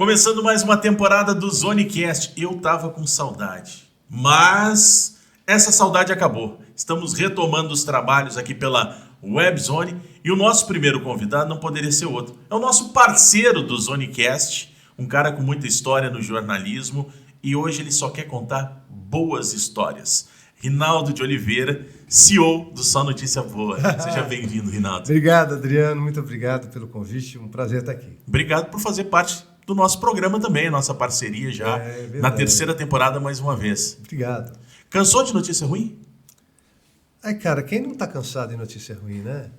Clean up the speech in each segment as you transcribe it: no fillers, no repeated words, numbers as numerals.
Começando mais uma temporada do Zonecast. Eu tava com saudade, mas essa saudade acabou. Estamos retomando os trabalhos aqui pela Webzone e o nosso primeiro convidado não poderia ser outro. É o nosso parceiro do Zonecast, um cara com muita história no jornalismo e hoje ele só quer contar boas histórias. Rinaldo de Oliveira, CEO do Só Notícia Boa. Seja bem-vindo, Rinaldo. Obrigado, Adriano. Muito obrigado pelo convite. Um prazer estar aqui. Obrigado por fazer parte do nosso programa também, nossa parceria já na terceira temporada mais uma vez. Obrigado. Cansou de notícia ruim? Ai, cara, quem não está cansado de notícia ruim, né?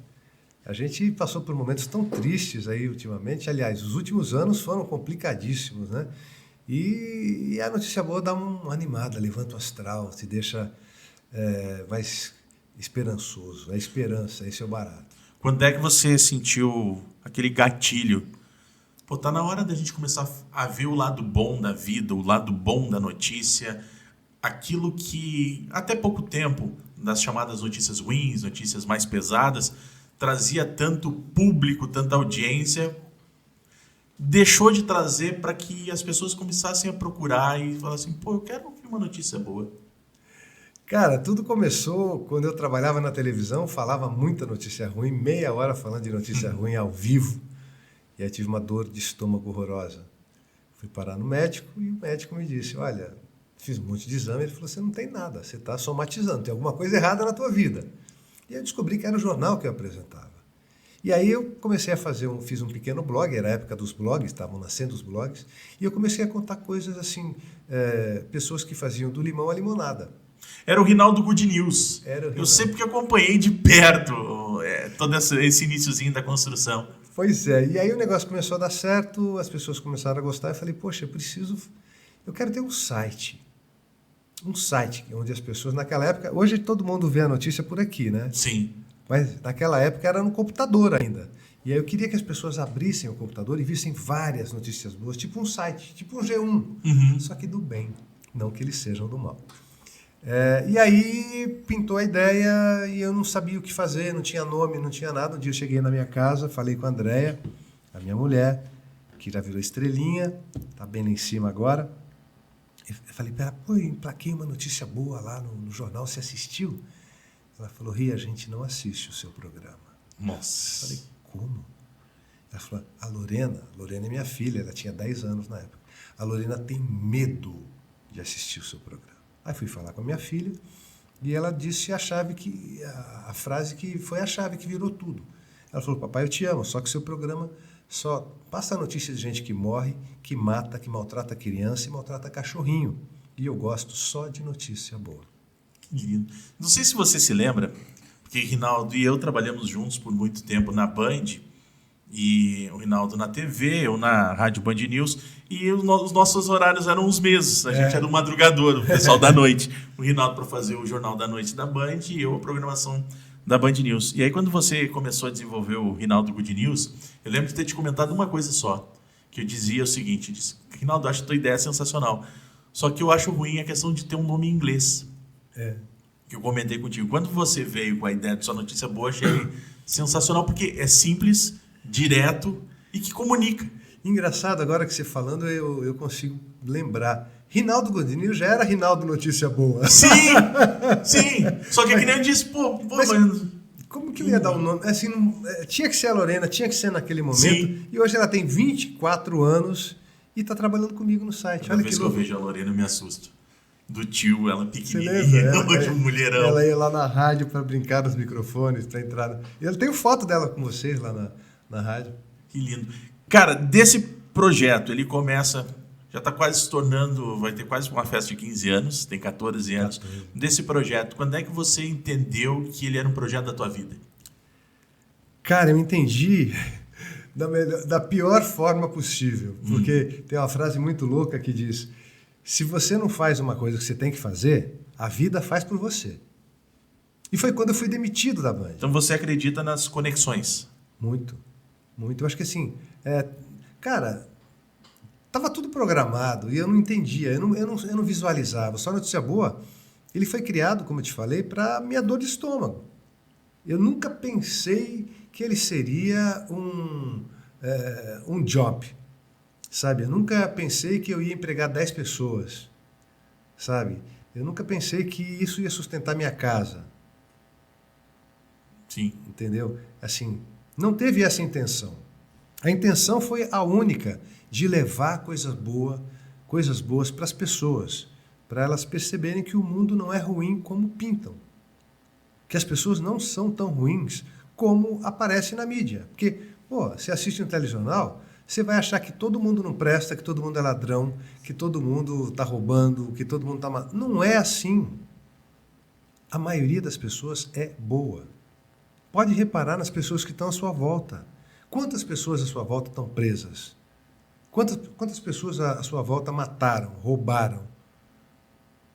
A gente passou por momentos tão tristes aí ultimamente. Aliás, os últimos anos foram complicadíssimos, né? E a notícia boa dá uma animada, levanta o astral, te deixa mais esperançoso. A esperança, esse é o barato. Quando é que você sentiu aquele gatilho? Pô, tá na hora da gente começar a ver o lado bom da vida, o lado bom da notícia, aquilo que até pouco tempo, das chamadas notícias ruins, notícias mais pesadas, trazia tanto público, tanta audiência, deixou de trazer para que as pessoas começassem a procurar e falassem, pô, eu quero ouvir uma notícia boa. Cara, tudo começou quando eu trabalhava na televisão, falava muita notícia ruim, meia hora falando de notícia ruim ao vivo. E aí tive uma dor de estômago horrorosa. Fui parar no médico e o médico me disse, olha, fiz um monte de exame. Ele falou, você não tem nada, você está somatizando, tem alguma coisa errada na tua vida. E eu descobri que era o jornal que eu apresentava. E aí eu comecei a fiz um pequeno blog, era a época dos blogs, estavam nascendo os blogs, e eu comecei a contar coisas assim, pessoas que faziam do limão à limonada. Era o Rinaldo Good News. Era o Rinaldo. Eu sempre que acompanhei de perto todo esse iniciozinho da construção. Pois é, e aí o negócio começou a dar certo, as pessoas começaram a gostar, eu falei, poxa, eu quero ter um site onde as pessoas, naquela época, hoje todo mundo vê a notícia por aqui, né? Sim. Mas naquela época era no computador ainda. E aí eu queria que as pessoas abrissem o computador e vissem várias notícias boas, tipo um site, tipo um G1, só que do bem, não que eles sejam do mal. E aí pintou a ideia e eu não sabia o que fazer, não tinha nome, não tinha nada. Um dia eu cheguei na minha casa, falei com a Andréia, a minha mulher, que já virou estrelinha, tá bem lá em cima agora. Eu falei, eu emplaquei uma notícia boa lá no jornal, você assistiu? Ela falou, Ria, a gente não assiste o seu programa. Nossa. Eu falei, como? Ela falou, a Lorena é minha filha, ela tinha 10 anos na época. A Lorena tem medo de assistir o seu programa. Aí fui falar com a minha filha e ela disse a frase que foi a chave que virou tudo. Ela falou, papai, eu te amo, só que seu programa só passa notícia de gente que morre, que mata, que maltrata criança e maltrata cachorrinho. E eu gosto só de notícia boa. Que lindo. Não sei se você se lembra, porque Rinaldo e eu trabalhamos juntos por muito tempo na Band, e o Rinaldo na TV, eu na Rádio Band News, e os nossos horários eram os mesmos. A gente era o madrugador, o pessoal da noite. O Rinaldo para fazer o Jornal da Noite da Band e eu a programação da Band News. E aí quando você começou a desenvolver o Rinaldo Good News, eu lembro de ter te comentado uma coisa só, que eu dizia o seguinte, Rinaldo, acho a tua ideia sensacional, só que eu acho ruim a questão de ter um nome em inglês. Que eu comentei contigo. Quando você veio com a ideia de Só Notícia Boa, achei sensacional, porque é simples, direto e que comunica. Engraçado, agora que você falando, eu consigo lembrar. Rinaldo Good News já era Rinaldo Notícia Boa. Sim, sim. Só que nem eu disse, mas como que eu ia dar o nome? Assim, tinha que ser a Lorena, tinha que ser naquele momento. Sim. E hoje ela tem 24 anos e está trabalhando comigo no site. Cada vez que eu vejo a Lorena, eu me assusto. Do tio, ela pequenininha, hoje um mulherão. Ela ia lá na rádio para brincar nos microfones, para entrar. Eu tenho foto dela com vocês lá na rádio. Que lindo. Cara, desse projeto, ele começa, já está quase se tornando, vai ter quase uma festa de 15 anos, tem 14 anos. 14. Desse projeto, quando é que você entendeu que ele era um projeto da tua vida? Cara, eu entendi da pior forma possível, porque tem uma frase muito louca que diz: se você não faz uma coisa que você tem que fazer, a vida faz por você. E foi quando eu fui demitido da Band. Então você acredita nas conexões? Muito, muito. Eu acho que assim, cara, estava tudo programado e eu não entendia, eu não visualizava. Só Notícia Boa, ele foi criado, como eu te falei, para minha dor de estômago. Eu nunca pensei que ele seria um job. sabe? Eu nunca pensei que eu ia empregar 10 pessoas, sabe? Eu nunca pensei que isso ia sustentar minha casa, Sim. entendeu? Assim, não teve essa intenção. A intenção foi a única de levar coisas boas para as pessoas, para elas perceberem que o mundo não é ruim como pintam, que as pessoas não são tão ruins como aparece na mídia. Porque, pô, você assiste um telejornal, você vai achar que todo mundo não presta, que todo mundo é ladrão, que todo mundo está roubando, que todo mundo está... Não é assim. A maioria das pessoas é boa. Pode reparar nas pessoas que estão à sua volta. Quantas pessoas à sua volta estão presas? Quantas pessoas à sua volta mataram, roubaram?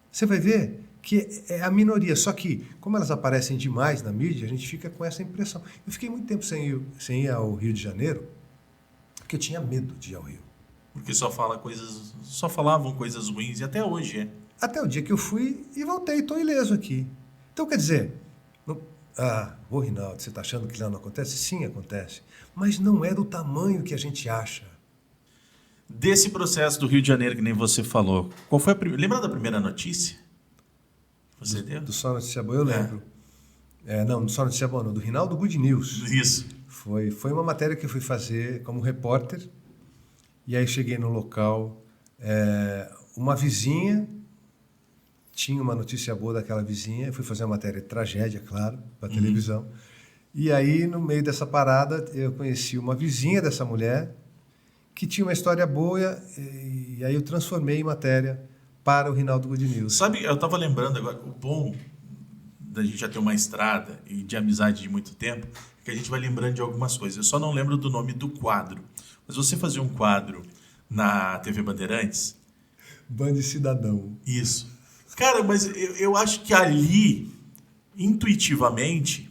Você vai ver que é a minoria. Só que, como elas aparecem demais na mídia, a gente fica com essa impressão. Eu fiquei muito tempo sem ir ao Rio de Janeiro, porque eu tinha medo de ir ao Rio. Porque só falavam coisas ruins, e até hoje é. Até o dia que eu fui e voltei, estou ileso aqui. Então, quer dizer, ô Rinaldo, você está achando que lá não acontece? Sim, acontece. Mas não é do tamanho que a gente acha. Desse processo do Rio de Janeiro, que nem você falou, qual foi lembra da primeira notícia? Você deu? Do Só Notícia Boa eu lembro. Não, do Só Notícia Boa não, do Rinaldo Good News. Isso. Foi uma matéria que eu fui fazer como repórter, e aí cheguei no local, uma vizinha tinha uma notícia boa daquela vizinha, eu fui fazer uma matéria de tragédia, claro, para televisão, e aí no meio dessa parada eu conheci uma vizinha dessa mulher que tinha uma história boa, e aí eu transformei em matéria para o Rinaldo Good News. Sabe, eu estava lembrando agora, o bom da gente já ter uma estrada e de amizade de muito tempo, é que a gente vai lembrando de algumas coisas. Eu só não lembro do nome do quadro. Mas você fazia um quadro na TV Bandeirantes? Band Cidadão. Isso. Cara, mas eu acho que ali, intuitivamente,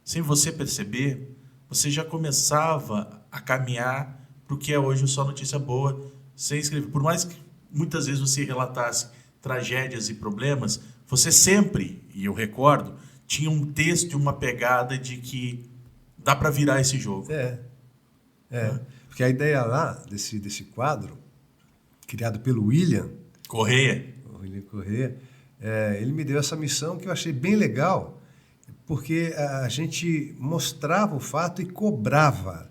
sem você perceber, você já começava a caminhar para o que é hoje o Só Notícia Boa, sem escrever. Por mais que muitas vezes você relatasse tragédias e problemas, você sempre, e eu recordo, tinha um texto e uma pegada de que dá para virar esse jogo. Porque a ideia lá desse quadro, criado pelo William Correia, ele me deu essa missão que eu achei bem legal, porque a gente mostrava o fato e cobrava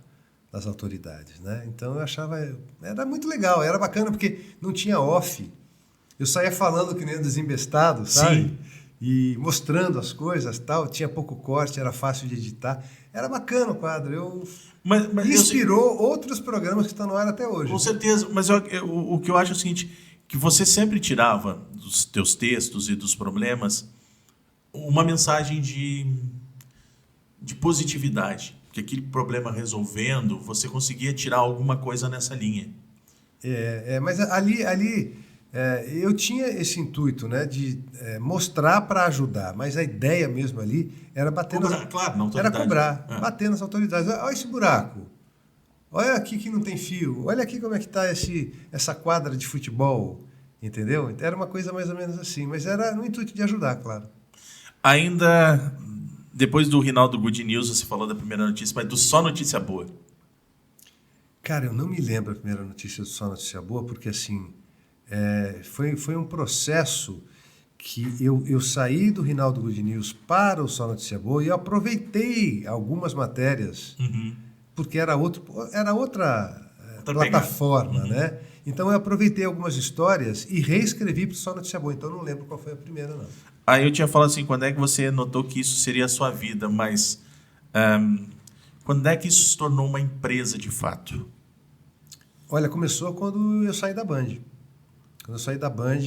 das autoridades, né? Então eu achava, era muito legal, era bacana porque não tinha off. Eu saía falando que nem um desembestado, sabe? Sim. E mostrando as coisas, tal, tinha pouco corte, era fácil de editar. Era bacana o quadro. Mas inspirou outros programas que estão no ar até hoje. Com certeza, mas o que eu acho é o seguinte, que você sempre tirava dos teus textos e dos problemas uma mensagem de positividade. Que aquele problema resolvendo, você conseguia tirar alguma coisa nessa linha. Mas ali eu tinha esse intuito, né, de mostrar para ajudar, mas a ideia mesmo ali era bater cobrar, claro, na autoridade. Era cobrar, bater nas autoridades. Olha esse buraco, olha aqui que não tem fio, olha aqui como é que está essa quadra de futebol, entendeu? Era uma coisa mais ou menos assim, mas era no intuito de ajudar, claro. Ainda... Depois do Rinaldo Good News, você falou da primeira notícia, mas do Só Notícia Boa. Cara, eu não me lembro a primeira notícia do Só Notícia Boa, porque assim, foi um processo que eu saí do Rinaldo Good News para o Só Notícia Boa e eu aproveitei algumas matérias, porque era outra plataforma, né? Então eu aproveitei algumas histórias e reescrevi para o Só Notícia Boa, então eu não lembro qual foi a primeira, não. Aí eu tinha falado assim, quando é que você notou que isso seria a sua vida, mas quando é que isso se tornou uma empresa de fato? Olha, começou quando eu saí da Band. Quando eu saí da Band...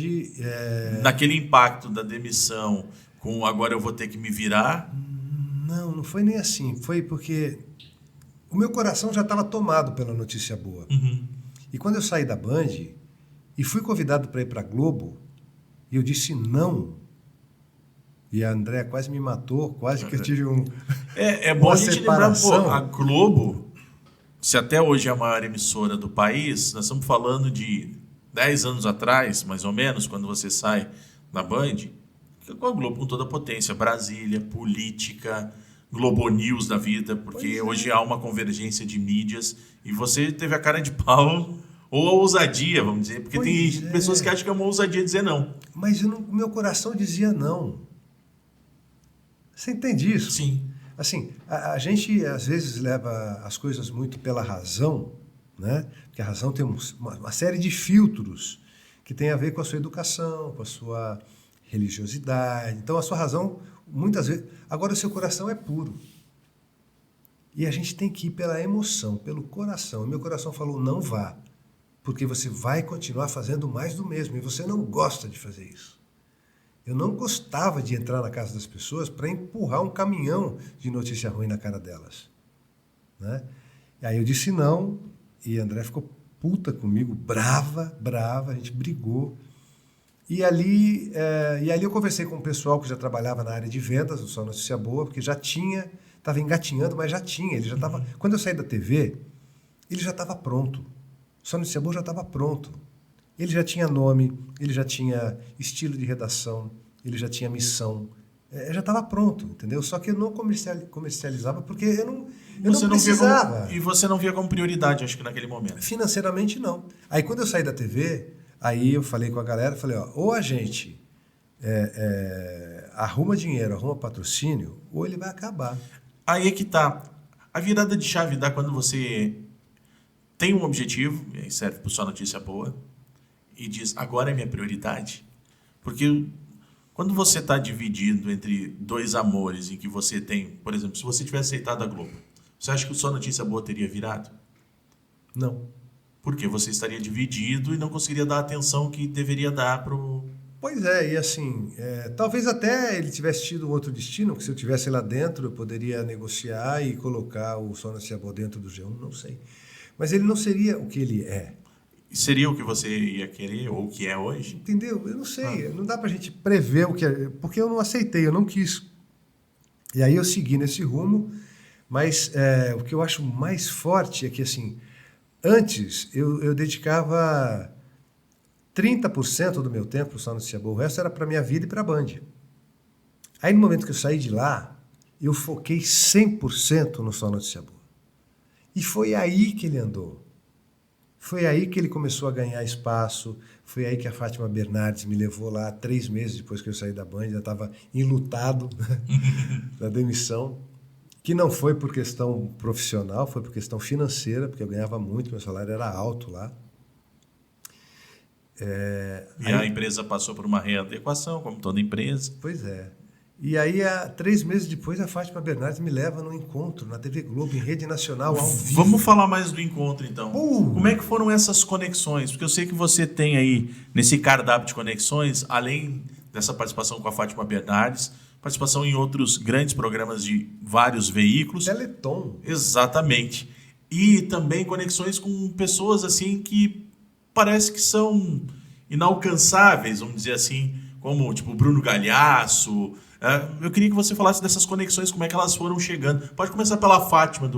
Naquele impacto da demissão, com agora eu vou ter que me virar? Não foi nem assim. Foi porque o meu coração já estava tomado pela notícia boa. E quando eu saí da Band e fui convidado para ir para a Globo, e eu disse não... E a Andréa quase me matou, quase que eu tive É bom a gente lembrar, a Globo, se até hoje é a maior emissora do país, nós estamos falando de 10 anos atrás, mais ou menos, quando você sai da Band, com a Globo com toda a potência, Brasília, política, Globo News da vida, porque hoje há uma convergência de mídias, e você teve a cara de pau Ou a ousadia, vamos dizer, porque Pois tem é. pessoas que acham que é uma ousadia dizer não. Mas meu coração dizia não. Você entende isso? Sim. Assim, a gente às vezes leva as coisas muito pela razão, né? Porque a razão tem uma série de filtros que tem a ver com a sua educação, com a sua religiosidade. Então, a sua razão, muitas vezes... Agora, o seu coração é puro. E a gente tem que ir pela emoção, pelo coração. E meu coração falou, não vá, porque você vai continuar fazendo mais do mesmo, e você não gosta de fazer isso. Eu não gostava de entrar na casa das pessoas para empurrar um caminhão de notícia ruim na cara delas, né? E aí eu disse não, e a André ficou puta comigo, brava, a gente brigou. E ali eu conversei com um pessoal que já trabalhava na área de vendas do Só Notícia Boa, porque já tinha, estava engatinhando, mas já tinha, ele já estava... Quando eu saí da TV, ele já estava pronto. O Só Notícia Boa já estava pronto. Ele já tinha nome, ele já tinha estilo de redação, ele já tinha missão, já estava pronto, entendeu? Só que eu não comercializava porque eu não precisava. E você não via como prioridade, acho que naquele momento. Financeiramente, não. Aí quando eu saí da TV, aí eu falei com a galera, falei, ó, ou a gente arruma dinheiro, arruma patrocínio, ou ele vai acabar. Aí é que tá. A virada de chave dá quando você tem um objetivo, e aí serve para só notícia boa, e diz, agora é minha prioridade. Porque quando você está dividido entre dois amores em que você tem, por exemplo, se você tivesse aceitado a Globo, você acha que o Só Notícia Boa teria virado? Não. Porque você estaria dividido e não conseguiria dar a atenção que deveria dar para o... Pois é, e assim, talvez até ele tivesse tido outro destino, que se eu estivesse lá dentro eu poderia negociar e colocar o Só Notícia Boa dentro do G1, não sei. Mas ele não seria o que ele é. Seria o que você ia querer ou o que é hoje? Entendeu? Eu não sei, não dá pra gente prever o que é, porque eu não aceitei, eu não quis. E aí eu segui nesse rumo, mas o que eu acho mais forte é que, assim, antes eu dedicava 30% do meu tempo Só Notícia Boa, o resto era para minha vida e para a Band. Aí no momento que eu saí de lá, eu foquei 100% no Só Notícia Boa. E foi aí que ele andou. Foi aí que ele começou a ganhar espaço, foi aí que a Fátima Bernardes me levou lá 3 meses depois que eu saí da Band, já estava enlutado da demissão, que não foi por questão profissional, foi por questão financeira, porque eu ganhava muito, meu salário era alto lá. A empresa passou por uma readequação, como toda empresa. Pois é. E aí, 3 meses depois, a Fátima Bernardes me leva num encontro na TV Globo, em rede nacional, ao vivo. Vamos falar mais do encontro, então. Como é que foram essas conexões? Porque eu sei que você tem aí, nesse cardápio de conexões, além dessa participação com a Fátima Bernardes, participação em outros grandes programas de vários veículos. Teleton. Exatamente. E também conexões com pessoas assim que parece que são inalcançáveis, vamos dizer assim, como tipo Bruno Galhaço. Eu queria que você falasse dessas conexões, como é que elas foram chegando. Pode começar pela Fátima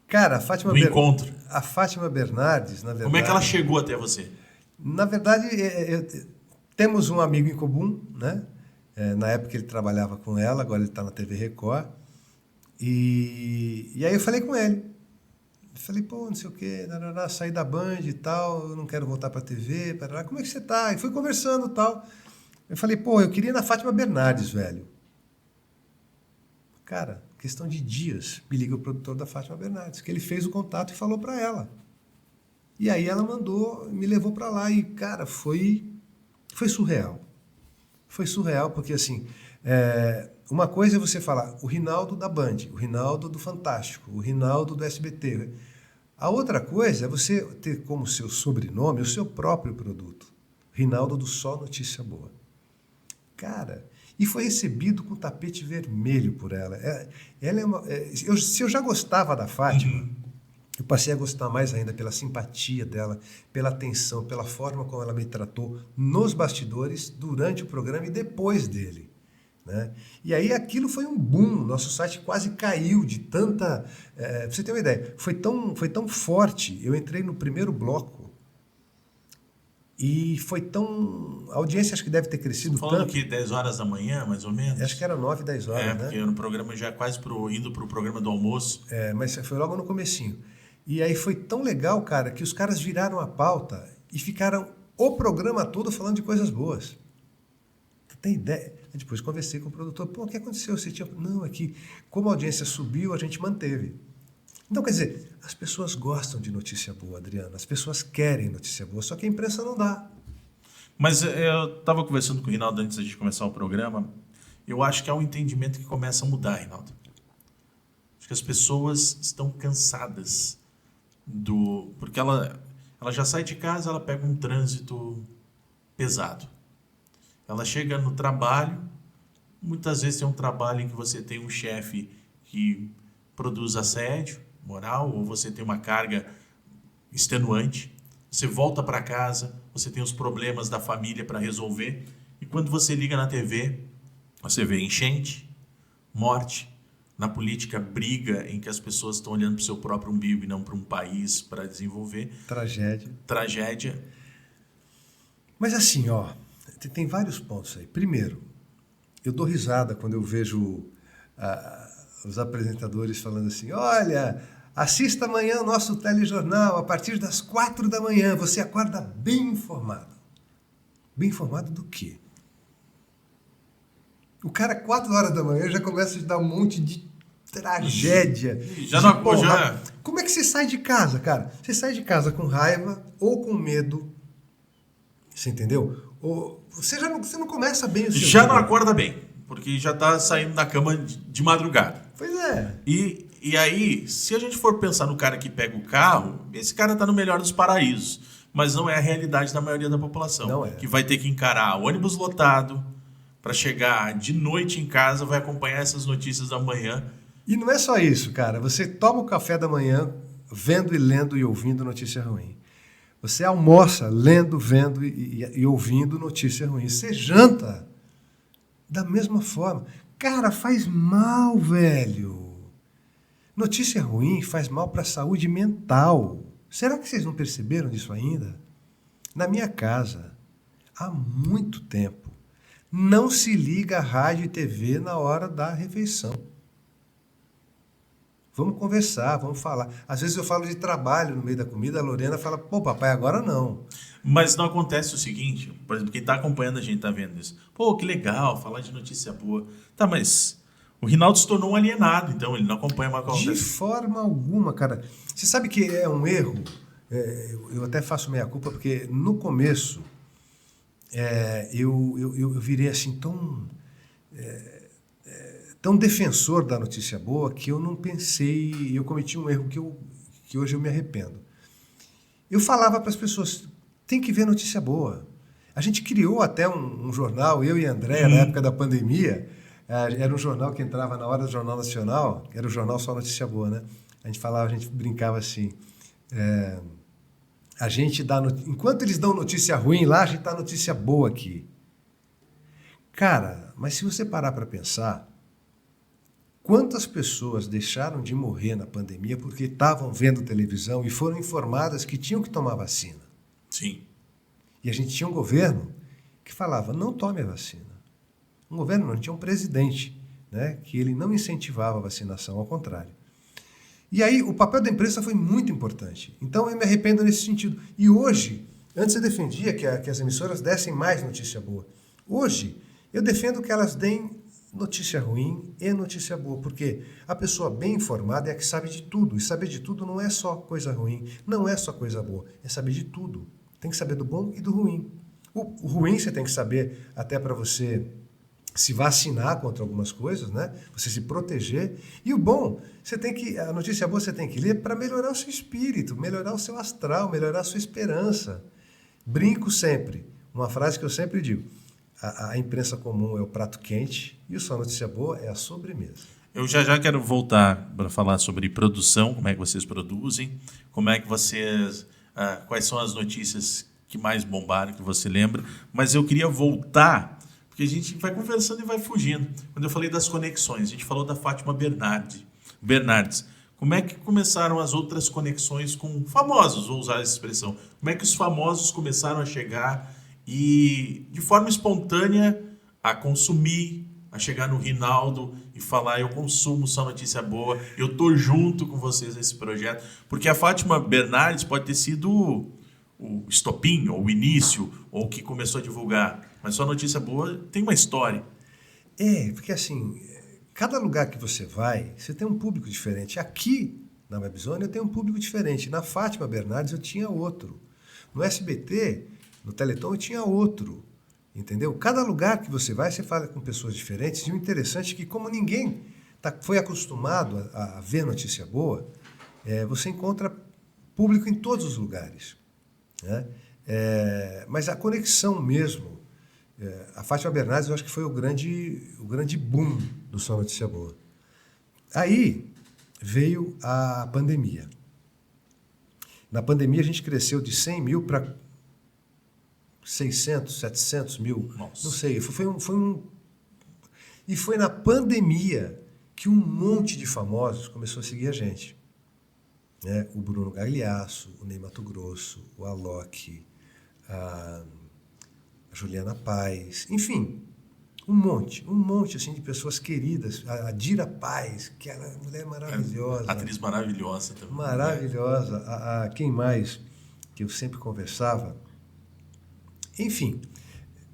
Cara, a Fátima encontro. A Fátima Bernardes, na verdade... Como é que ela chegou até você? Na verdade, temos um amigo em comum, né? Na época ele trabalhava com ela, agora ele está na TV Record. E aí eu falei com ele. Eu falei, pô, não sei o quê, saí da Band e tal, eu não quero voltar para a TV, como é que você tá? E fui conversando e tal. Eu falei, pô, eu queria ir na Fátima Bernardes, velho. Cara, questão de dias, me liga o produtor da Fátima Bernardes, que ele fez o contato e falou para ela. E aí ela me levou para lá e, cara, foi surreal. Foi surreal porque, assim, uma coisa é você falar o Rinaldo da Band, o Rinaldo do Fantástico, o Rinaldo do SBT. A outra coisa é você ter como seu sobrenome o seu próprio produto. Rinaldo do Só Notícia Boa. Cara, e foi recebido com tapete vermelho por ela. Se eu já gostava da Fátima, eu passei a gostar mais ainda pela simpatia dela, pela atenção, pela forma como ela me tratou nos bastidores, durante o programa e depois dele, né? E aí aquilo foi um boom, nosso site quase caiu de tanta... pra você ter uma ideia, foi tão forte, eu entrei no primeiro bloco, e foi tão... A audiência acho que deve ter crescido tanto. Falando que 10 horas da manhã, mais ou menos? Acho que era 9, 10 horas, né? Porque no programa já quase indo para o programa do almoço. Mas foi logo no comecinho. E aí foi tão legal, cara, que os caras viraram a pauta e ficaram o programa todo falando de coisas boas. Tu tem ideia? Depois conversei com o produtor. Pô, o que aconteceu? Você tinha... Não, é que como a audiência subiu, a gente manteve. Então, quer dizer, as pessoas gostam de notícia boa, Adriano. As pessoas querem notícia boa, só que a imprensa não dá. Mas eu estava conversando com o Rinaldo antes da gente começar o programa. Eu acho que há um entendimento que começa a mudar, Rinaldo. Acho que as pessoas estão cansadas porque ela já sai de casa, ela pega um trânsito pesado. Ela chega no trabalho, muitas vezes tem um trabalho em que você tem um chefe que produz assédio moral, ou você tem uma carga extenuante. Você volta para casa, você tem os problemas da família para resolver, e quando você liga na TV, você vê enchente, morte, na política briga em que as pessoas estão olhando para o seu próprio umbigo e não para um país para desenvolver. Tragédia. Mas assim, ó, tem vários pontos aí. Primeiro, eu dou risada quando eu vejo os apresentadores falando assim, olha, assista amanhã o nosso telejornal, a partir das 4 da manhã, você acorda bem informado. Bem informado do quê? O cara, 4 horas da manhã, já começa a dar um monte de tragédia. Como é que você sai de casa, cara? Você sai de casa com raiva ou com medo, você entendeu? Ou você não começa bem o seu dia. Não acorda bem, porque já está saindo da cama de madrugada. Pois é. E aí, se a gente for pensar no cara que pega o carro, esse cara está no melhor dos paraísos, mas não é a realidade da maioria da população. Não é. Que vai ter que encarar ônibus lotado para chegar de noite em casa, vai acompanhar essas notícias da manhã. E não é só isso, cara. Você toma o café da manhã vendo e lendo e ouvindo notícia ruim. Você almoça lendo, vendo e ouvindo notícia ruim. Você janta da mesma forma. Cara, faz mal, velho. Notícia ruim faz mal para a saúde mental. Será que vocês não perceberam disso ainda? Na minha casa, há muito tempo, não se liga a rádio e TV na hora da refeição. Vamos conversar, vamos falar. Às vezes eu falo de trabalho no meio da comida, a Lorena fala, pô, papai, agora não. Mas não acontece o seguinte, por exemplo, quem está acompanhando a gente está vendo isso. Pô, que legal, falar de notícia boa. Tá, mas o Rinaldo se tornou um alienado, então ele não acompanha mais o que acontece. De forma alguma, cara. Você sabe que é um erro, eu até faço meia-culpa, porque no começo eu virei assim tão defensor da notícia boa que eu não pensei, eu cometi um erro que hoje eu me arrependo. Eu falava para as pessoas, tem que ver notícia boa. A gente criou até um jornal, eu e a Andréia, na época da pandemia, era um jornal que entrava na hora do Jornal Nacional, era o jornal Só Notícia Boa, né? A gente brincava assim, a gente dá enquanto eles dão notícia ruim lá, a gente dá notícia boa aqui. Cara, mas se você parar para pensar, quantas pessoas deixaram de morrer na pandemia porque estavam vendo televisão e foram informadas que tinham que tomar vacina? Sim. E a gente tinha um governo que falava, não tome a vacina. Um governo não, tinha um presidente, né, que ele não incentivava a vacinação, ao contrário. E aí o papel da imprensa foi muito importante. Então eu me arrependo nesse sentido. E hoje, antes eu defendia que as emissoras dessem mais notícia boa. Hoje, eu defendo que elas deem notícia ruim e notícia boa, porque a pessoa bem informada é a que sabe de tudo. E saber de tudo não é só coisa ruim, não é só coisa boa, é saber de tudo. Tem que saber do bom e do ruim. O ruim você tem que saber até para você se vacinar contra algumas coisas, né? Você se proteger. E o bom, a notícia boa você tem que ler para melhorar o seu espírito, melhorar o seu astral, melhorar a sua esperança. Brinco sempre. Uma frase que eu sempre digo. A imprensa comum é o prato quente e o Só Notícia Boa é a sobremesa. Eu já quero voltar para falar sobre produção, como é que vocês produzem, como é que vocês... quais são as notícias que mais bombaram, que você lembra. Mas eu queria voltar, porque a gente vai conversando e vai fugindo. Quando eu falei das conexões, a gente falou da Fátima Bernardes. Como é que começaram as outras conexões com famosos, vou usar essa expressão. Como é que os famosos começaram a chegar e, de forma espontânea, a consumir a chegar no Rinaldo e falar: eu consumo só notícia boa, eu tô junto com vocês nesse projeto? Porque a Fátima Bernardes pode ter sido o estopim, ou o início, ou o que começou a divulgar. Mas só notícia boa tem uma história. Porque assim, cada lugar que você vai, você tem um público diferente. Aqui, na Webzone, eu tenho um público diferente. Na Fátima Bernardes, eu tinha outro. No SBT, no Teleton, eu tinha outro. Entendeu? Cada lugar que você vai, você fala com pessoas diferentes. E o interessante é que, como ninguém foi acostumado a ver notícia boa, você encontra público em todos os lugares. Né? Mas a conexão mesmo, a Fátima Bernardes, eu acho que foi o grande boom do Só Notícia Boa. Aí veio a pandemia. Na pandemia a gente cresceu de 100 mil para 600, 700 mil, Nossa. não sei. E foi na pandemia que um monte de famosos começou a seguir a gente. Né? O Bruno Gagliasso, o Ney Matogrosso, o Alok, a Juliana Paz, enfim, um monte assim, de pessoas queridas. A Dira Paz, que era uma mulher maravilhosa. Atriz maravilhosa também. Maravilhosa. Quem mais que eu sempre conversava? Enfim,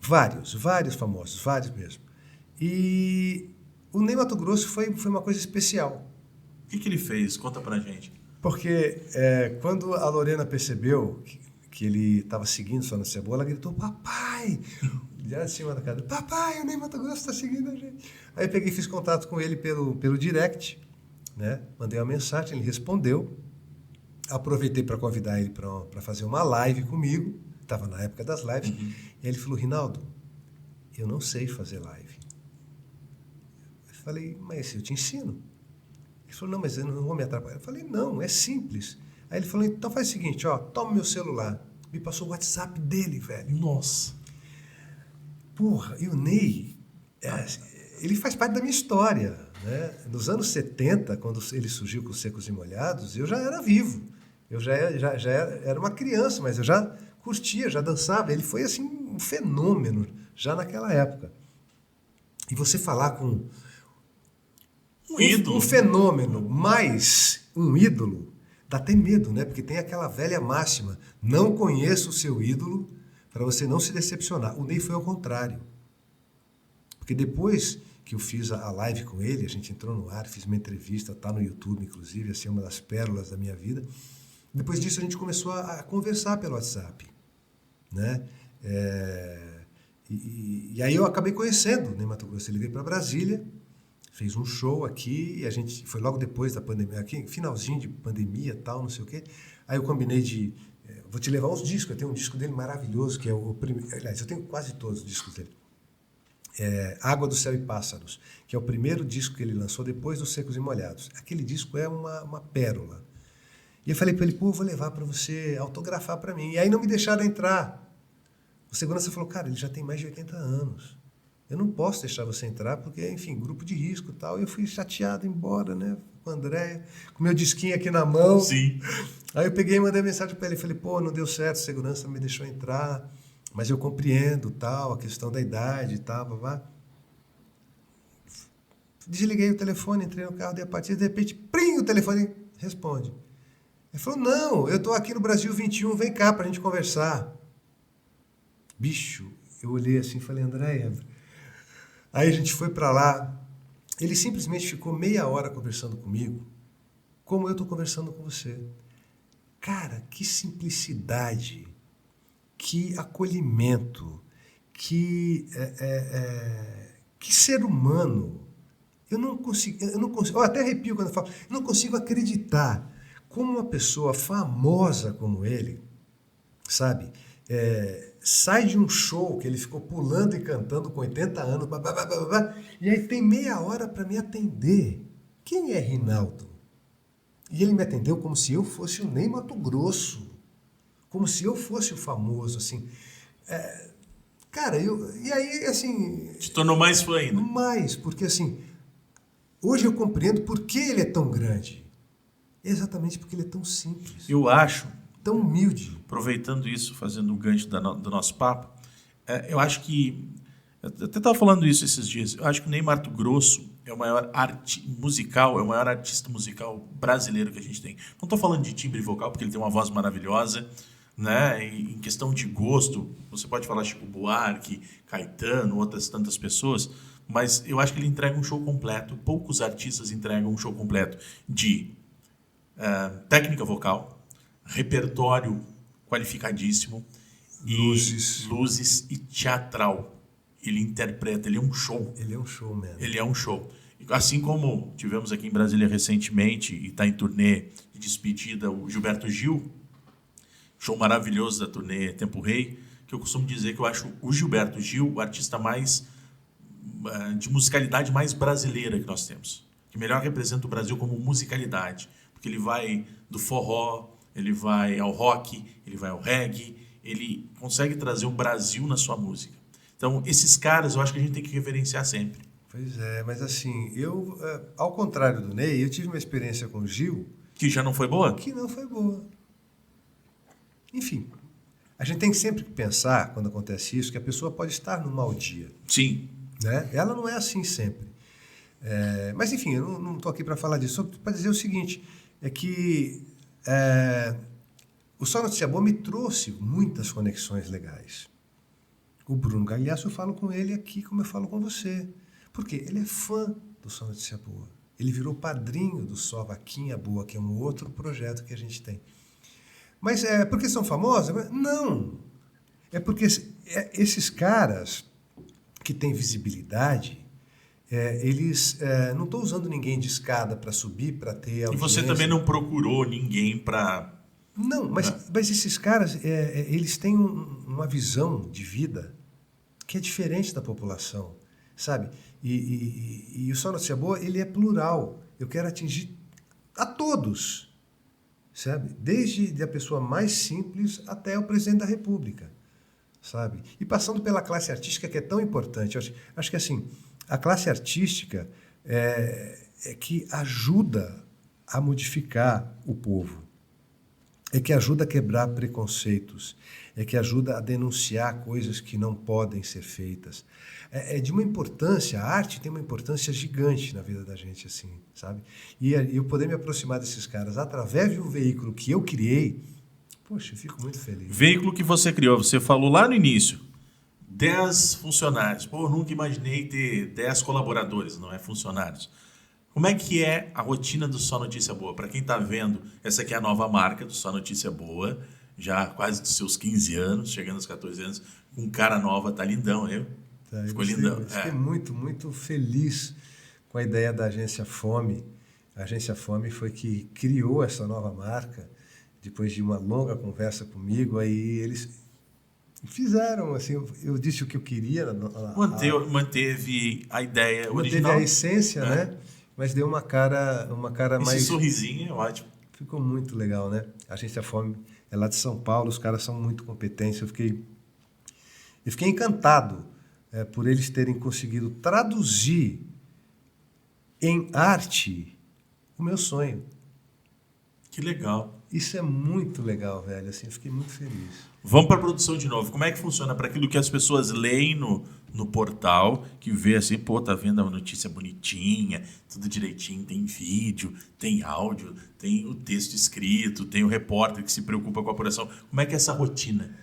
vários famosos, vários mesmo. E o Ney Matogrosso foi uma coisa especial. O que ele fez? Conta pra gente. Porque quando a Lorena percebeu que ele estava seguindo Só Notícia Boa, ela gritou: papai! Já de cima da casa: papai, o Ney Matogrosso está seguindo a gente. Aí eu peguei e fiz contato com ele pelo direct, né? Mandei uma mensagem, ele respondeu. Aproveitei para convidar ele para fazer uma live comigo. Estava na época das lives. Uhum. E ele falou: Rinaldo, eu não sei fazer live. Eu falei: mas eu te ensino. Ele falou: não, mas eu não vou me atrapalhar. Eu falei: não, é simples. Aí ele falou: então faz o seguinte, toma meu celular. Me passou o WhatsApp dele, velho. Nossa. Porra, e o Ney, ele faz parte da minha história. Né? Nos anos 70, quando ele surgiu com Secos e Molhados, eu já era vivo. Eu já era uma criança, mas eu já curtia, já dançava. Ele foi assim um fenômeno já naquela época. E você falar com um ídolo, um fenômeno mais um ídolo, dá até medo, né? Porque tem aquela velha máxima: não conheça o seu ídolo para você não se decepcionar. O Ney foi ao contrário. Porque depois que eu fiz a live com ele, a gente entrou no ar, fiz uma entrevista, tá no YouTube, inclusive, assim, uma das pérolas da minha vida. Depois disso a gente começou a conversar pelo WhatsApp. Né? E aí eu acabei conhecendo o Ney Matogrosso. Ele veio para Brasília, fez um show aqui, e a gente foi logo depois da pandemia, aqui, finalzinho de pandemia, tal, não sei o quê. Aí eu combinei vou te levar uns discos. Eu tenho um disco dele maravilhoso, que é o primeiro. Aliás, eu tenho quase todos os discos dele. Água do Céu e Pássaros, que é o primeiro disco que ele lançou depois dos Secos e Molhados. Aquele disco é uma pérola. E eu falei para ele: pô, eu vou levar para você autografar para mim. E aí não me deixaram entrar. O segurança falou: cara, ele já tem mais de 80 anos. Eu não posso deixar você entrar porque, enfim, grupo de risco e tal. E eu fui chateado embora, né? Com a Andréia, com meu disquinho aqui na mão. Sim. Aí eu peguei e mandei mensagem para ele. Falei: pô, não deu certo, a segurança me deixou entrar. Mas eu compreendo, tal, a questão da idade e tal, babá. Desliguei o telefone, entrei no carro, dei a partida, de repente, prim, o telefone responde. Ele falou: não, eu estou aqui no Brasil 21, vem cá para a gente conversar. Bicho, eu olhei assim e falei: Andréia. Aí a gente foi para lá. Ele simplesmente ficou meia hora conversando comigo, como eu estou conversando com você. Cara, que simplicidade, que acolhimento, que ser humano. Eu não consigo, eu até arrepio quando eu falo, eu não consigo acreditar como uma pessoa famosa como ele, sabe, sai de um show que ele ficou pulando e cantando com 80 anos, e aí tem meia hora para me atender. Quem é Rinaldo? E ele me atendeu como se eu fosse o Ney Matogrosso, como se eu fosse o famoso, assim. Cara, e aí, assim... Te tornou mais fã ainda. Mais, porque assim, hoje eu compreendo por que ele é tão grande. Exatamente porque ele é tão simples. Eu acho, tão humilde. Aproveitando isso, fazendo um gancho do nosso papo, eu acho que Eu até estava falando isso esses dias. Eu acho que o Ney Matogrosso é o maior musical, é o maior artista musical brasileiro que a gente tem. Não estou falando de timbre vocal, porque ele tem uma voz maravilhosa, né? E em questão de gosto, você pode falar Chico Buarque, Caetano, outras tantas pessoas, mas eu acho que ele entrega um show completo. Poucos artistas entregam um show completo de técnica vocal, repertório qualificadíssimo e luzes e teatral. Ele interpreta, ele é um show. Ele é um show mesmo. Ele é um show. Assim como tivemos aqui em Brasília recentemente, e está em turnê de despedida, o Gilberto Gil, show maravilhoso da turnê Tempo Rei, que eu costumo dizer que eu acho o Gilberto Gil o artista mais de musicalidade mais brasileira que nós temos, que melhor representa o Brasil como musicalidade, porque ele vai do forró, ele vai ao rock, ele vai ao reggae, ele consegue trazer o Brasil na sua música. Então, esses caras eu acho que a gente tem que reverenciar sempre. Pois é, mas assim, eu, ao contrário do Ney, eu tive uma experiência com o Gil... Que já não foi boa? Que não foi boa. Enfim, a gente tem que sempre pensar, quando acontece isso, que a pessoa pode estar num mau dia. Sim. Né? Ela não é assim sempre. Mas, enfim, eu não estou aqui para falar disso, só para dizer o seguinte, é que o Só Notícia Boa me trouxe muitas conexões legais. O Bruno Gagliasso, eu falo com ele aqui como eu falo com você. Porque ele é fã do Só Notícia Boa. Ele virou padrinho do Só Vaquinha Boa, que é um outro projeto que a gente tem. Mas é porque são famosos? Não. É porque esses caras que têm visibilidade, eles não estão usando ninguém de escada para subir, para ter audiência. E você também não procurou ninguém para... Não, mas esses caras, eles têm uma visão de vida que é diferente da população, sabe? E o Só Notícia Boa, ele é plural. Eu quero atingir a todos, sabe? Desde a pessoa mais simples até o presidente da República, sabe? E passando pela classe artística, que é tão importante. Eu acho que, assim, a classe artística é que ajuda a modificar o povo. É que ajuda a quebrar preconceitos, é que ajuda a denunciar coisas que não podem ser feitas. É de uma importância, a arte tem uma importância gigante na vida da gente, assim, sabe? E eu poder me aproximar desses caras através de um veículo que eu criei, poxa, eu fico muito feliz. Veículo que você criou, você falou lá no início, 10 funcionários. Pô, eu nunca imaginei ter 10 colaboradores, não é funcionários. Como é que é a rotina do Só Notícia Boa? Para quem está vendo, essa aqui é a nova marca do Só Notícia Boa, já quase dos seus 15 anos, chegando aos 14 anos, com cara nova, tá lindão, né? Ficou lindão. Eu fiquei muito, muito feliz com a ideia da Agência Fome. A Agência Fome foi que criou essa nova marca, depois de uma longa conversa comigo, aí eles fizeram, assim, eu disse o que eu queria. Manteve a ideia original. Manteve a essência, né? Mas deu uma cara mais... Esse sorrisinho é ótimo. Ficou muito legal, né? A Agência Fome é lá de São Paulo, os caras são muito competentes. Eu fiquei encantado por eles terem conseguido traduzir em arte o meu sonho. Que legal. Isso é muito legal, velho. Assim, eu fiquei muito feliz. Vamos para a produção de novo. Como é que funciona para aquilo que as pessoas leem no portal, que vê assim, pô, tá vendo a notícia bonitinha, tudo direitinho, tem vídeo, tem áudio, tem o texto escrito, tem o repórter que se preocupa com a apuração. Como é que é essa rotina?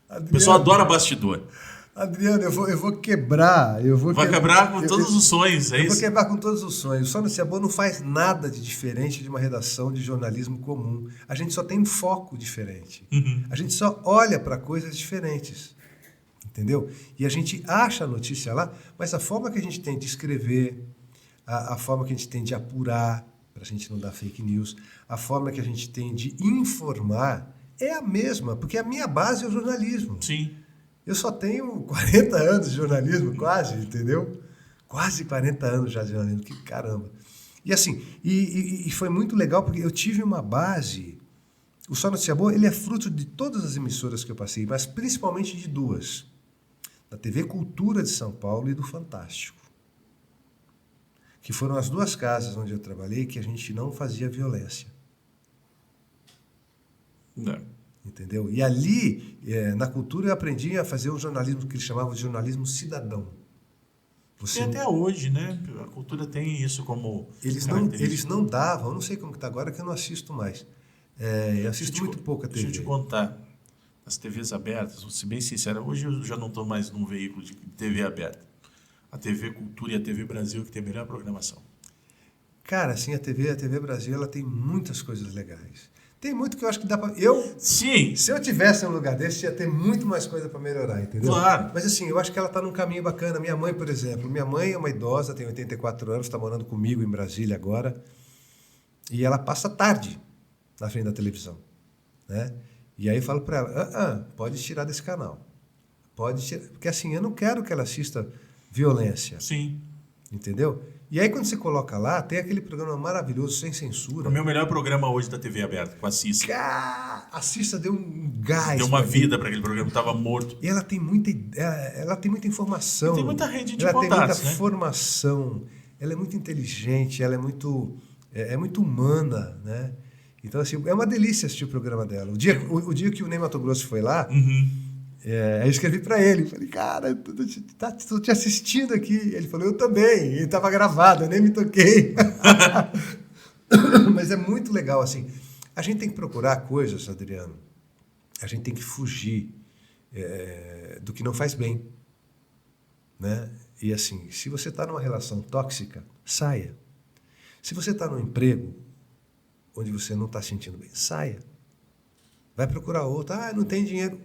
Adriano, o pessoal adora bastidor. Adriano, eu vou quebrar. Vai quebrar com todos os sonhos, é isso? Eu vou quebrar com todos os sonhos. O Só Notícia Boa não faz nada de diferente de uma redação de jornalismo comum. A gente só tem um foco diferente. Uhum. A gente só olha para coisas diferentes. Entendeu? E a gente acha a notícia lá, mas a forma que a gente tem de escrever, a forma que a gente tem de apurar, para a gente não dar fake news, a forma que a gente tem de informar é a mesma, porque a minha base é o jornalismo. Sim. Eu só tenho 40 anos de jornalismo, quase, entendeu? Quase 40 anos já de jornalismo, que caramba. E assim, e foi muito legal porque eu tive uma base. O Só Notícia Boa, ele é fruto de todas as emissoras que eu passei, mas principalmente de duas. Da TV Cultura de São Paulo e do Fantástico. Que foram as duas casas onde eu trabalhei que a gente não fazia violência. Não. Entendeu? E ali, na Cultura, eu aprendi a fazer um jornalismo que eles chamavam de jornalismo cidadão. E até hoje, né? A cultura tem isso como Eles não davam, eu não sei como que está agora, que eu não assisto mais. Eu assisto muito pouco a TV. Deixa eu te contar. As TVs abertas, vou ser bem sincero, hoje eu já não estou mais num veículo de TV aberta. A TV Cultura e a TV Brasil que tem a melhor programação. Cara, assim, a TV Brasil, ela tem muitas coisas legais. Tem muito que eu acho que dá para... Sim! Se eu tivesse um lugar desse, ia ter muito mais coisa para melhorar, entendeu? Claro! Mas assim, eu acho que ela está num caminho bacana. Minha mãe, por exemplo, minha mãe é uma idosa, tem 84 anos, está morando comigo em Brasília agora, e ela passa tarde na frente da televisão, né? E aí eu falo para ela, pode tirar desse canal. Pode tirar, porque assim, eu não quero que ela assista violência. Sim. Entendeu? E aí quando você coloca lá, tem aquele programa maravilhoso, sem censura. O meu melhor programa hoje da TV aberta, com a Cissa. A Cissa deu um gás. Deu uma vida para aquele programa, estava morto. E ela tem muita informação. E tem muita rede de contatos, né? Ela tem muita formação. Ela é muito inteligente, ela é muito humana, né? Então, assim, é uma delícia assistir o programa dela. O dia que o Ney Matogrosso foi lá, eu escrevi para ele. Falei, cara, estou te assistindo aqui. Ele falou, eu também. Ele estava gravado, eu nem me toquei. Mas é muito legal, assim. A gente tem que procurar coisas, Adriano. A gente tem que fugir do que não faz bem, né? E, assim, se você está numa relação tóxica, saia. Se você está num emprego onde você não está se sentindo bem, saia. Vai procurar outro. Não tem dinheiro.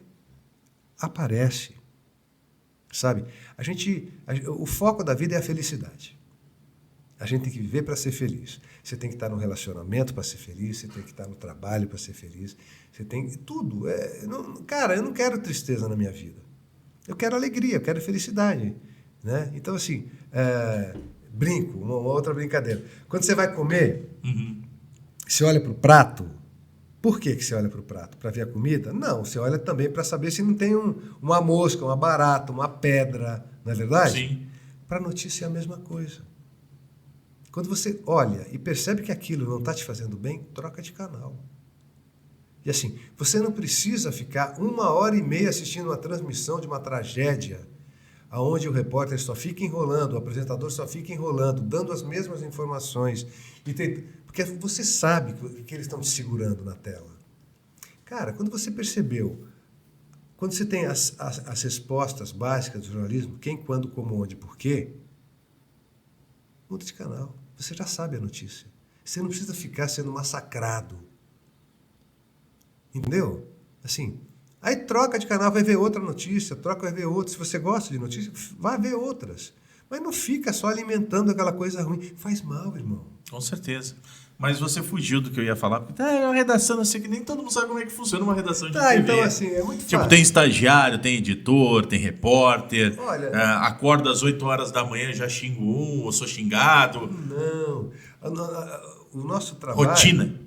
Aparece. Sabe? O foco da vida é a felicidade. A gente tem que viver para ser feliz. Você tem que estar no relacionamento para ser feliz, você tem que estar no trabalho para ser feliz, você tem tudo. Cara, eu não quero tristeza na minha vida. Eu quero alegria, eu quero felicidade, né? Então, assim, brinco, uma outra brincadeira. Quando você vai comer, você olha para o prato. Por que você olha para o prato? Para ver a comida? Não, você olha também para saber se não tem uma mosca, uma barata, uma pedra, não é verdade? Sim. Para a notícia é a mesma coisa. Quando você olha e percebe que aquilo não está te fazendo bem, troca de canal. E assim, você não precisa ficar 1h30 assistindo uma transmissão de uma tragédia, onde o repórter só fica enrolando, o apresentador só fica enrolando, dando as mesmas informações. Porque você sabe que eles estão te segurando na tela. Cara, quando você percebeu, quando você tem as respostas básicas do jornalismo, quem, quando, como, onde, por quê, muda de canal. Você já sabe a notícia. Você não precisa ficar sendo massacrado. Entendeu? Assim, aí troca de canal, vai ver outra notícia, vai ver outra. Se você gosta de notícia, vai ver outras. Mas não fica só alimentando aquela coisa ruim. Faz mal, irmão. Com certeza. Mas você fugiu do que eu ia falar, porque é uma redação, assim, que nem todo mundo sabe como é que funciona uma redação de TV. Então, assim, é muito fácil. Tipo, tem estagiário, tem editor, tem repórter. Olha, acordo às 8 horas da manhã, já xingo ou sou xingado. Não. O nosso trabalho... Rotina.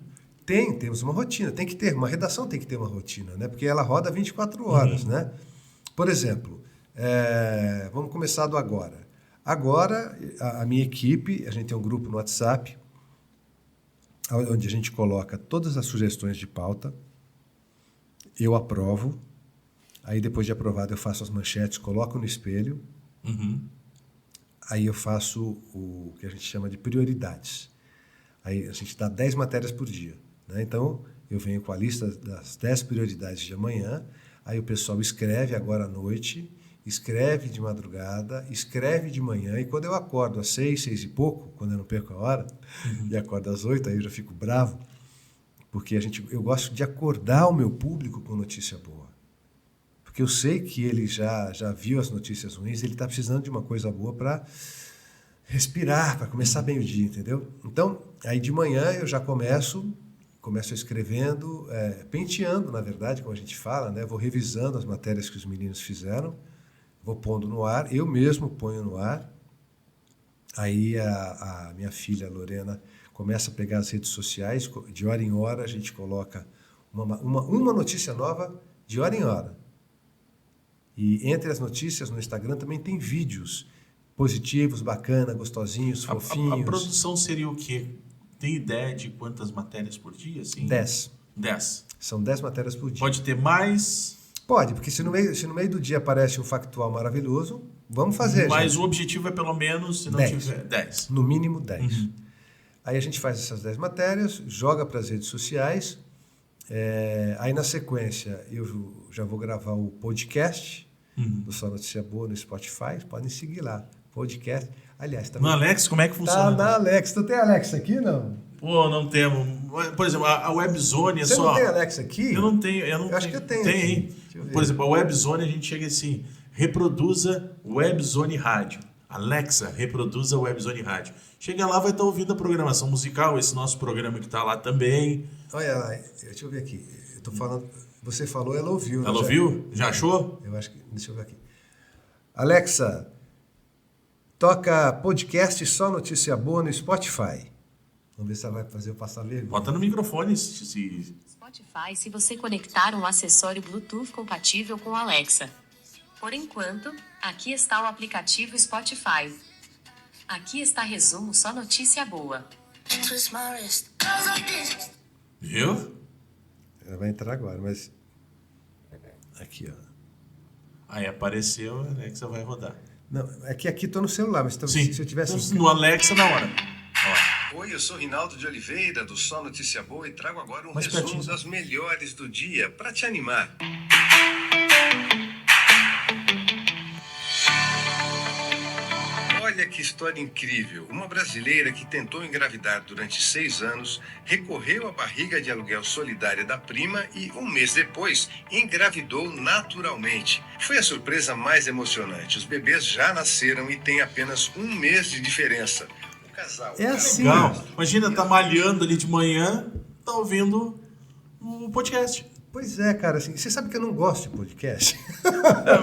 Temos uma rotina. Tem que ter, uma redação tem que ter uma rotina, né? Porque ela roda 24 horas, né? Por exemplo, vamos começar do agora. Agora, a minha equipe, a gente tem um grupo no WhatsApp, onde a gente coloca todas as sugestões de pauta, eu aprovo, aí depois de aprovado eu faço as manchetes, coloco no espelho, aí eu faço o que a gente chama de prioridades. Aí a gente dá 10 matérias por dia, né? Então, eu venho com a lista das 10 prioridades de amanhã, aí o pessoal escreve agora à noite, escreve de madrugada, escreve de manhã, e quando eu acordo às 6 e pouco, quando eu não perco a hora, e acordo às 8, aí eu já fico bravo, porque eu gosto de acordar o meu público com notícia boa. Porque eu sei que ele já viu as notícias ruins, ele está precisando de uma coisa boa para respirar, para começar bem o dia, entendeu? Então, aí de manhã eu já começo escrevendo, penteando, na verdade, como a gente fala, né? Vou revisando as matérias que os meninos fizeram, vou pondo no ar, eu mesmo ponho no ar. Aí a minha filha, Lorena, começa a pegar as redes sociais, de hora em hora a gente coloca uma notícia nova de hora em hora. E entre as notícias no Instagram também tem vídeos positivos, bacana, gostosinhos, fofinhos. A produção seria o quê? Tem ideia de quantas matérias por dia? Assim? 10. 10. São 10 matérias por dia. Pode ter mais? Pode, porque se no meio do dia aparece um factual maravilhoso, Vamos fazer, Mas gente. o objetivo é pelo menos, se não 10. tiver, 10. No mínimo 10. Aí a gente faz essas 10 matérias, joga para as redes sociais. Aí na sequência eu já vou gravar o podcast do Só Notícia Boa no Spotify. Podem seguir lá. Podcast. Aliás, também. No Alex, como é que Tá funciona? na Alexa. Tu tem Alexa aqui, não? Pô, não temos. Por exemplo, a WebZone é Você só. não tem Alexa aqui? Eu não tenho. Eu acho que eu tenho Tem, aqui. hein? Deixa eu ver. Por exemplo, a WebZone a gente chega assim: reproduza WebZone Rádio. Alexa, reproduza WebZone Rádio. Chega lá, vai estar ouvindo a programação musical, esse nosso programa que está lá também. Olha lá, deixa eu ver aqui. Eu tô falando. Você falou, ela ouviu. Ela ouviu? Já achou? Eu acho que. Deixa eu ver aqui. Alexa, toca podcast Só Notícia Boa no Spotify. Vamos ver se ela vai fazer eu passar vergonha. Bota no microfone se. Spotify se você conectar um acessório Bluetooth compatível com Alexa. Por enquanto, aqui está o aplicativo Spotify. Aqui está resumo Só Notícia Boa. Viu? Ela vai entrar agora, mas. Aqui, ó. Aí apareceu, a Alexa vai rodar. Não, é que aqui tô no celular, mas Sim. se eu tivesse. Então, no Alexa na hora. Ó. Oi, eu sou Rinaldo de Oliveira, do Só Notícia Boa, e trago agora um Mais resumo pertinho. das melhores do dia, para te animar. Olha que história incrível. Uma brasileira que tentou engravidar durante 6 anos, recorreu à barriga de aluguel solidária da prima e, um mês depois, engravidou naturalmente. Foi a surpresa mais emocionante. Os bebês já nasceram e têm apenas 1 mês de diferença. O casal... É assim. Legal. Imagina, tá malhando ali de manhã, tá ouvindo o podcast. Pois é, cara, assim, você sabe que eu não gosto de podcast?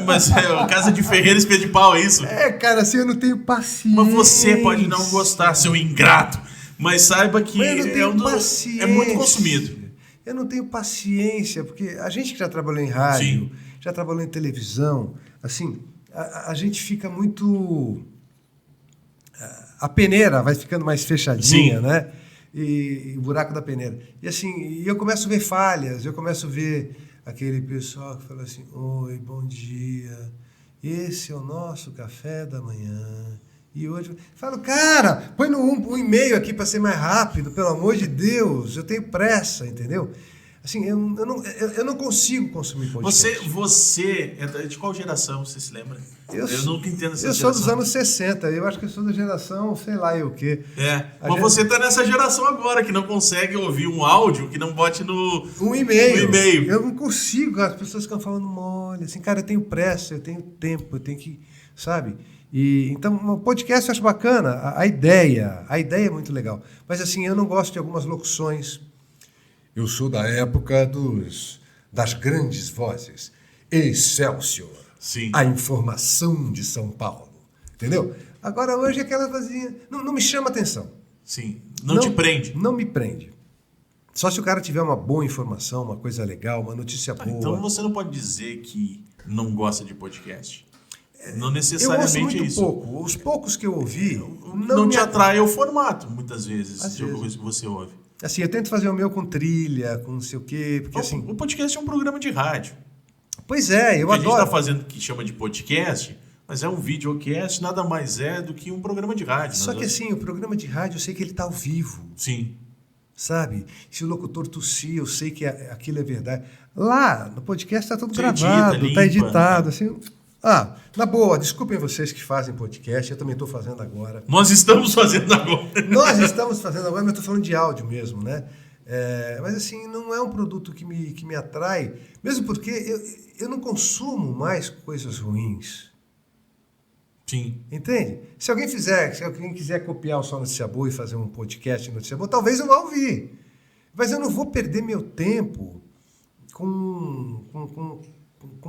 Mas casa de Ferreira, espelho de pau, é isso? É, cara, assim, eu não tenho paciência. Mas você pode não gostar, seu ingrato. Mas saiba que Mas eu não tenho paciência. É muito consumido. Eu não tenho paciência, porque a gente que já trabalhou em rádio, Sim. já trabalhou em televisão, assim, a gente fica muito... A peneira vai ficando mais fechadinha, Sim. né? E o buraco da peneira. E assim, e eu começo a ver falhas, eu começo a ver aquele pessoal que fala assim, oi, bom dia, esse é o nosso café da manhã. E hoje, eu falo, cara, põe no um e-mail aqui para ser mais rápido, pelo amor de Deus, eu tenho pressa, entendeu? Assim, eu não consigo consumir podcast. Você é de qual geração, você se lembra? Eu nunca entendo essa Eu geração. sou dos anos 60, eu acho que eu sou da geração, sei lá eu o quê. Mas você tá nessa geração agora, que não consegue ouvir um áudio que não bote no... Um e-mail. Um e-mail. Eu não consigo, as pessoas ficam falando mole, assim, cara, eu tenho pressa, eu tenho tempo, eu tenho que, sabe? E, então, o podcast eu acho bacana, a ideia é muito legal. Mas assim, eu não gosto de algumas locuções. Eu sou da época das grandes vozes. Excelsior. Sim. A informação de São Paulo. Entendeu? Agora, hoje, aquela vozinha não me chama atenção. Sim. Não te prende. Não me prende. Só se o cara tiver uma boa informação, uma coisa legal, uma notícia boa. Então você não pode dizer que não gosta de podcast. Não Eu necessariamente ouço muito é isso. pouco. Os poucos que eu ouvi... Não te me atrai o formato, muitas vezes, Às de alguma vezes. coisa que você ouve. Assim, eu tento fazer o meu com trilha, com não sei o quê, porque assim... O podcast é um programa de rádio. Pois é, eu O que a gente adoro. está fazendo que chama de podcast, mas é um videocast, nada mais é do que um programa de rádio. Só que assim, o programa de rádio, eu sei que ele está ao vivo, Sim. sabe? Se o locutor tossir, eu sei que aquilo é verdade. Lá, no podcast está tudo Você gravado, edita, está limpa, editado, assim... Ah, na boa, desculpem vocês que fazem podcast, eu também estou fazendo agora. Nós estamos fazendo agora. Nós estamos fazendo agora, mas eu estou falando de áudio mesmo, né? Mas assim, não é um produto que me atrai, mesmo porque eu não consumo mais coisas ruins. Sim. Entende? Se alguém quiser copiar o Só Notícia Boa e fazer um podcast de Notícia Boa, talvez eu vá ouvir. Mas eu não vou perder meu tempo com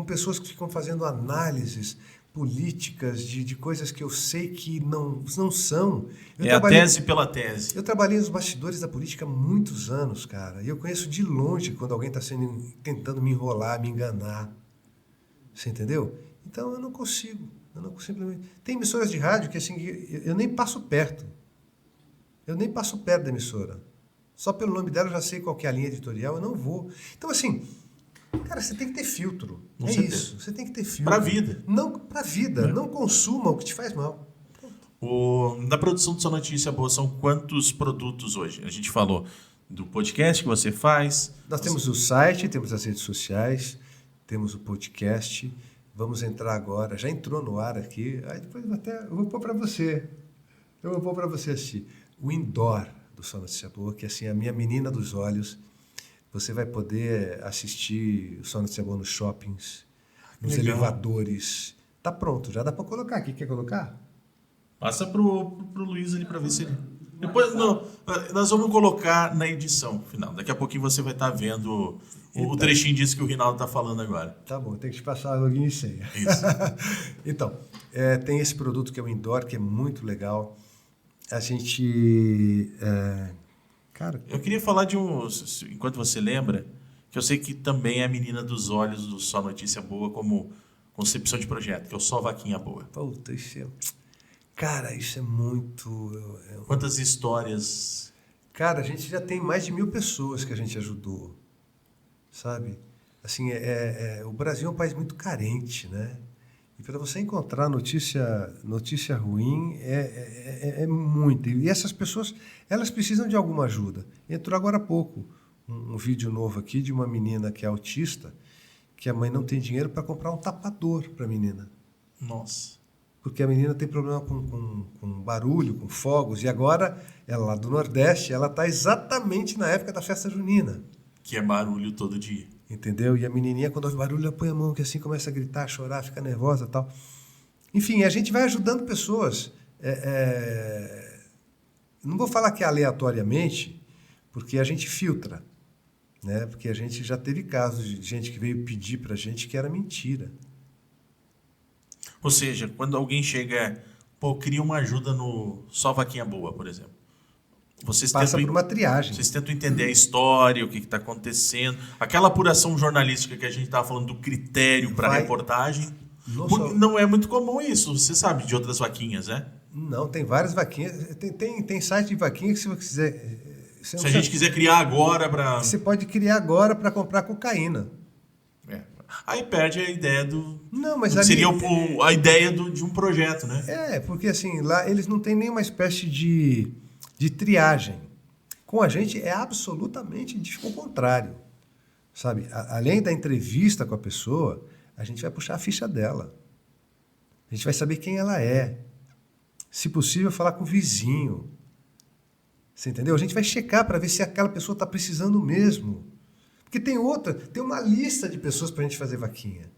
pessoas que ficam fazendo análises políticas de coisas que eu sei que não são. A tese pela tese. Eu trabalhei nos bastidores da política há muitos anos, cara. E eu conheço de longe quando alguém está tentando me enrolar, me enganar. Você entendeu? Então eu não consigo. Simplesmente... Tem emissoras de rádio que assim, eu nem passo perto. Eu nem passo perto da emissora. Só pelo nome dela eu já sei qual que é a linha editorial, eu não vou. Então assim, Cara, você tem que ter filtro. Com é certeza. isso. Você tem que ter filtro. Pra vida. Não, pra vida. Não consuma o que te faz mal. Na produção do Só Notícia Boa, são quantos produtos hoje? A gente falou do podcast que você faz. Nós temos o site, temos as redes sociais, temos o podcast. Vamos entrar agora. Já entrou no ar aqui. Aí depois eu vou pôr para você. Eu vou pôr para você assistir. O indoor do Só Notícia Boa, que é assim, a minha menina dos olhos. Você vai poder assistir o Só Notícia Boa nos shoppings, nos Legal. elevadores. Tá pronto, já dá para colocar aqui. Quer colocar? Passa pro Luiz ali para ver se ele... Depois, não, nós vamos colocar na edição final. Daqui a pouquinho você vai estar vendo o trechinho disso que o Rinaldo está falando agora. Tá bom, tem que te passar a login e senha. Isso. Então, tem esse produto que é o Indoor, que é muito legal. A gente... cara, Eu queria falar de enquanto você lembra, que eu sei que também é a menina dos olhos do Só Notícia Boa como concepção de projeto, que é o Só Vaquinha Boa. puta, isso é... Cara, isso é muito... Quantas histórias... Cara, a gente já tem mais de 1.000 pessoas que a gente ajudou, sabe? Assim, o Brasil é um país muito carente, né? E para você encontrar notícia ruim é muito. E essas pessoas, elas precisam de alguma ajuda. Entrou agora há pouco um vídeo novo aqui de uma menina que é autista, que a mãe não tem dinheiro para comprar um tapador para a menina. Nossa. Porque a menina tem problema com barulho, com fogos. E agora, ela lá do Nordeste, ela está exatamente na época da festa junina. Que é barulho todo dia. Entendeu? E a menininha, quando ouve barulho, ela põe a mão que assim começa a gritar, chorar, fica nervosa e tal. Enfim, a gente vai ajudando pessoas. Não vou falar que é aleatoriamente, porque a gente filtra. Né? Porque a gente já teve casos de gente que veio pedir para a gente que era mentira. Ou seja, quando alguém chega, queria uma ajuda no Só Vaquinha Boa, por exemplo. Passa por uma triagem. Vocês tentam entender a história, o que está acontecendo, aquela apuração jornalística que a gente estava falando do critério para a reportagem. Não é muito comum isso, você sabe de outras vaquinhas, né? Não, tem várias vaquinhas. Tem site de vaquinha que se você quiser... Se a gente quiser criar agora para... Você pode criar agora para comprar cocaína. Aí perde a ideia do... Não, mas do que seria a ideia de um projeto, né? Porque assim, lá eles não têm nenhuma espécie de triagem. Com a gente é absolutamente o contrário. Sabe? Além da entrevista com a pessoa, a gente vai puxar a ficha dela. A gente vai saber quem ela é. Se possível, falar com o vizinho. Você entendeu? A gente vai checar para ver se aquela pessoa está precisando mesmo. Porque tem uma lista de pessoas para a gente fazer vaquinha.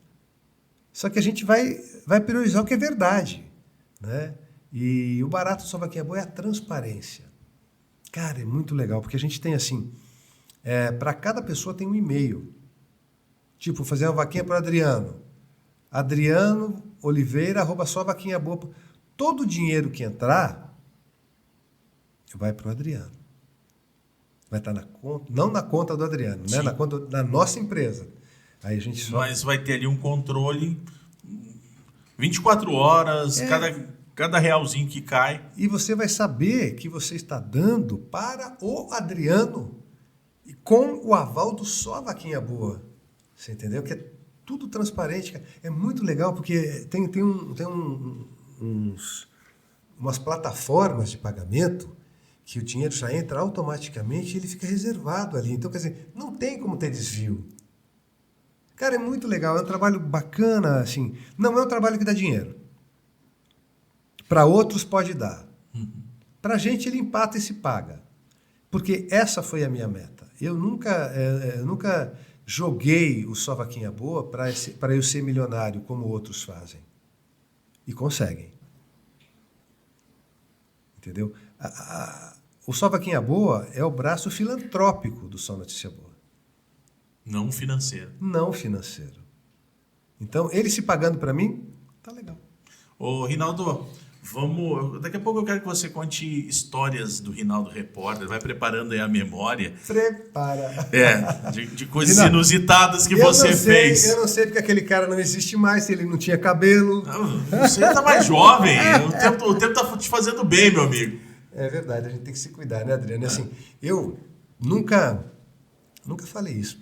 Só que a gente vai priorizar o que é verdade. Né? E o barato do Só Vaquinha Boa é a transparência. Cara, é muito legal, porque a gente tem assim, para cada pessoa tem um e-mail. Tipo, fazer uma vaquinha para o Adriano. Adriano Oliveira, @sovaquinhaboa. Todo o dinheiro que entrar vai para o Adriano. Vai estar na conta, não na conta do Adriano, né? Na conta da nossa empresa. Aí a gente Mas vai ter ali um controle 24 horas, cada realzinho que cai. E você vai saber que você está dando para o Adriano e com o aval do Só Vaquinha Boa. Você entendeu? Que é tudo transparente. Cara. É muito legal porque tem umas plataformas de pagamento que o dinheiro já entra automaticamente e ele fica reservado ali. Então, quer dizer, não tem como ter desvio. Cara, é muito legal, é um trabalho bacana, assim. Não é um trabalho que dá dinheiro. Para outros pode dar. Para a gente ele empata e se paga. Porque essa foi a minha meta. Eu nunca joguei o Só Vaquinha Boa para eu ser milionário, como outros fazem. E conseguem. Entendeu? O Só Vaquinha Boa é o braço filantrópico do Só Notícia Boa. Não financeiro. Não financeiro. Então, ele se pagando para mim, tá legal. Ô, Rinaldo, daqui a pouco eu quero que você conte histórias do Rinaldo Repórter, vai preparando aí a memória. Prepara. De coisas inusitadas que você fez. Eu não sei porque aquele cara não existe mais, se ele não tinha cabelo. Não, você tá mais jovem, o tempo tá te fazendo bem, meu amigo. É verdade, a gente tem que se cuidar, né, Adriano? Assim, eu nunca falei isso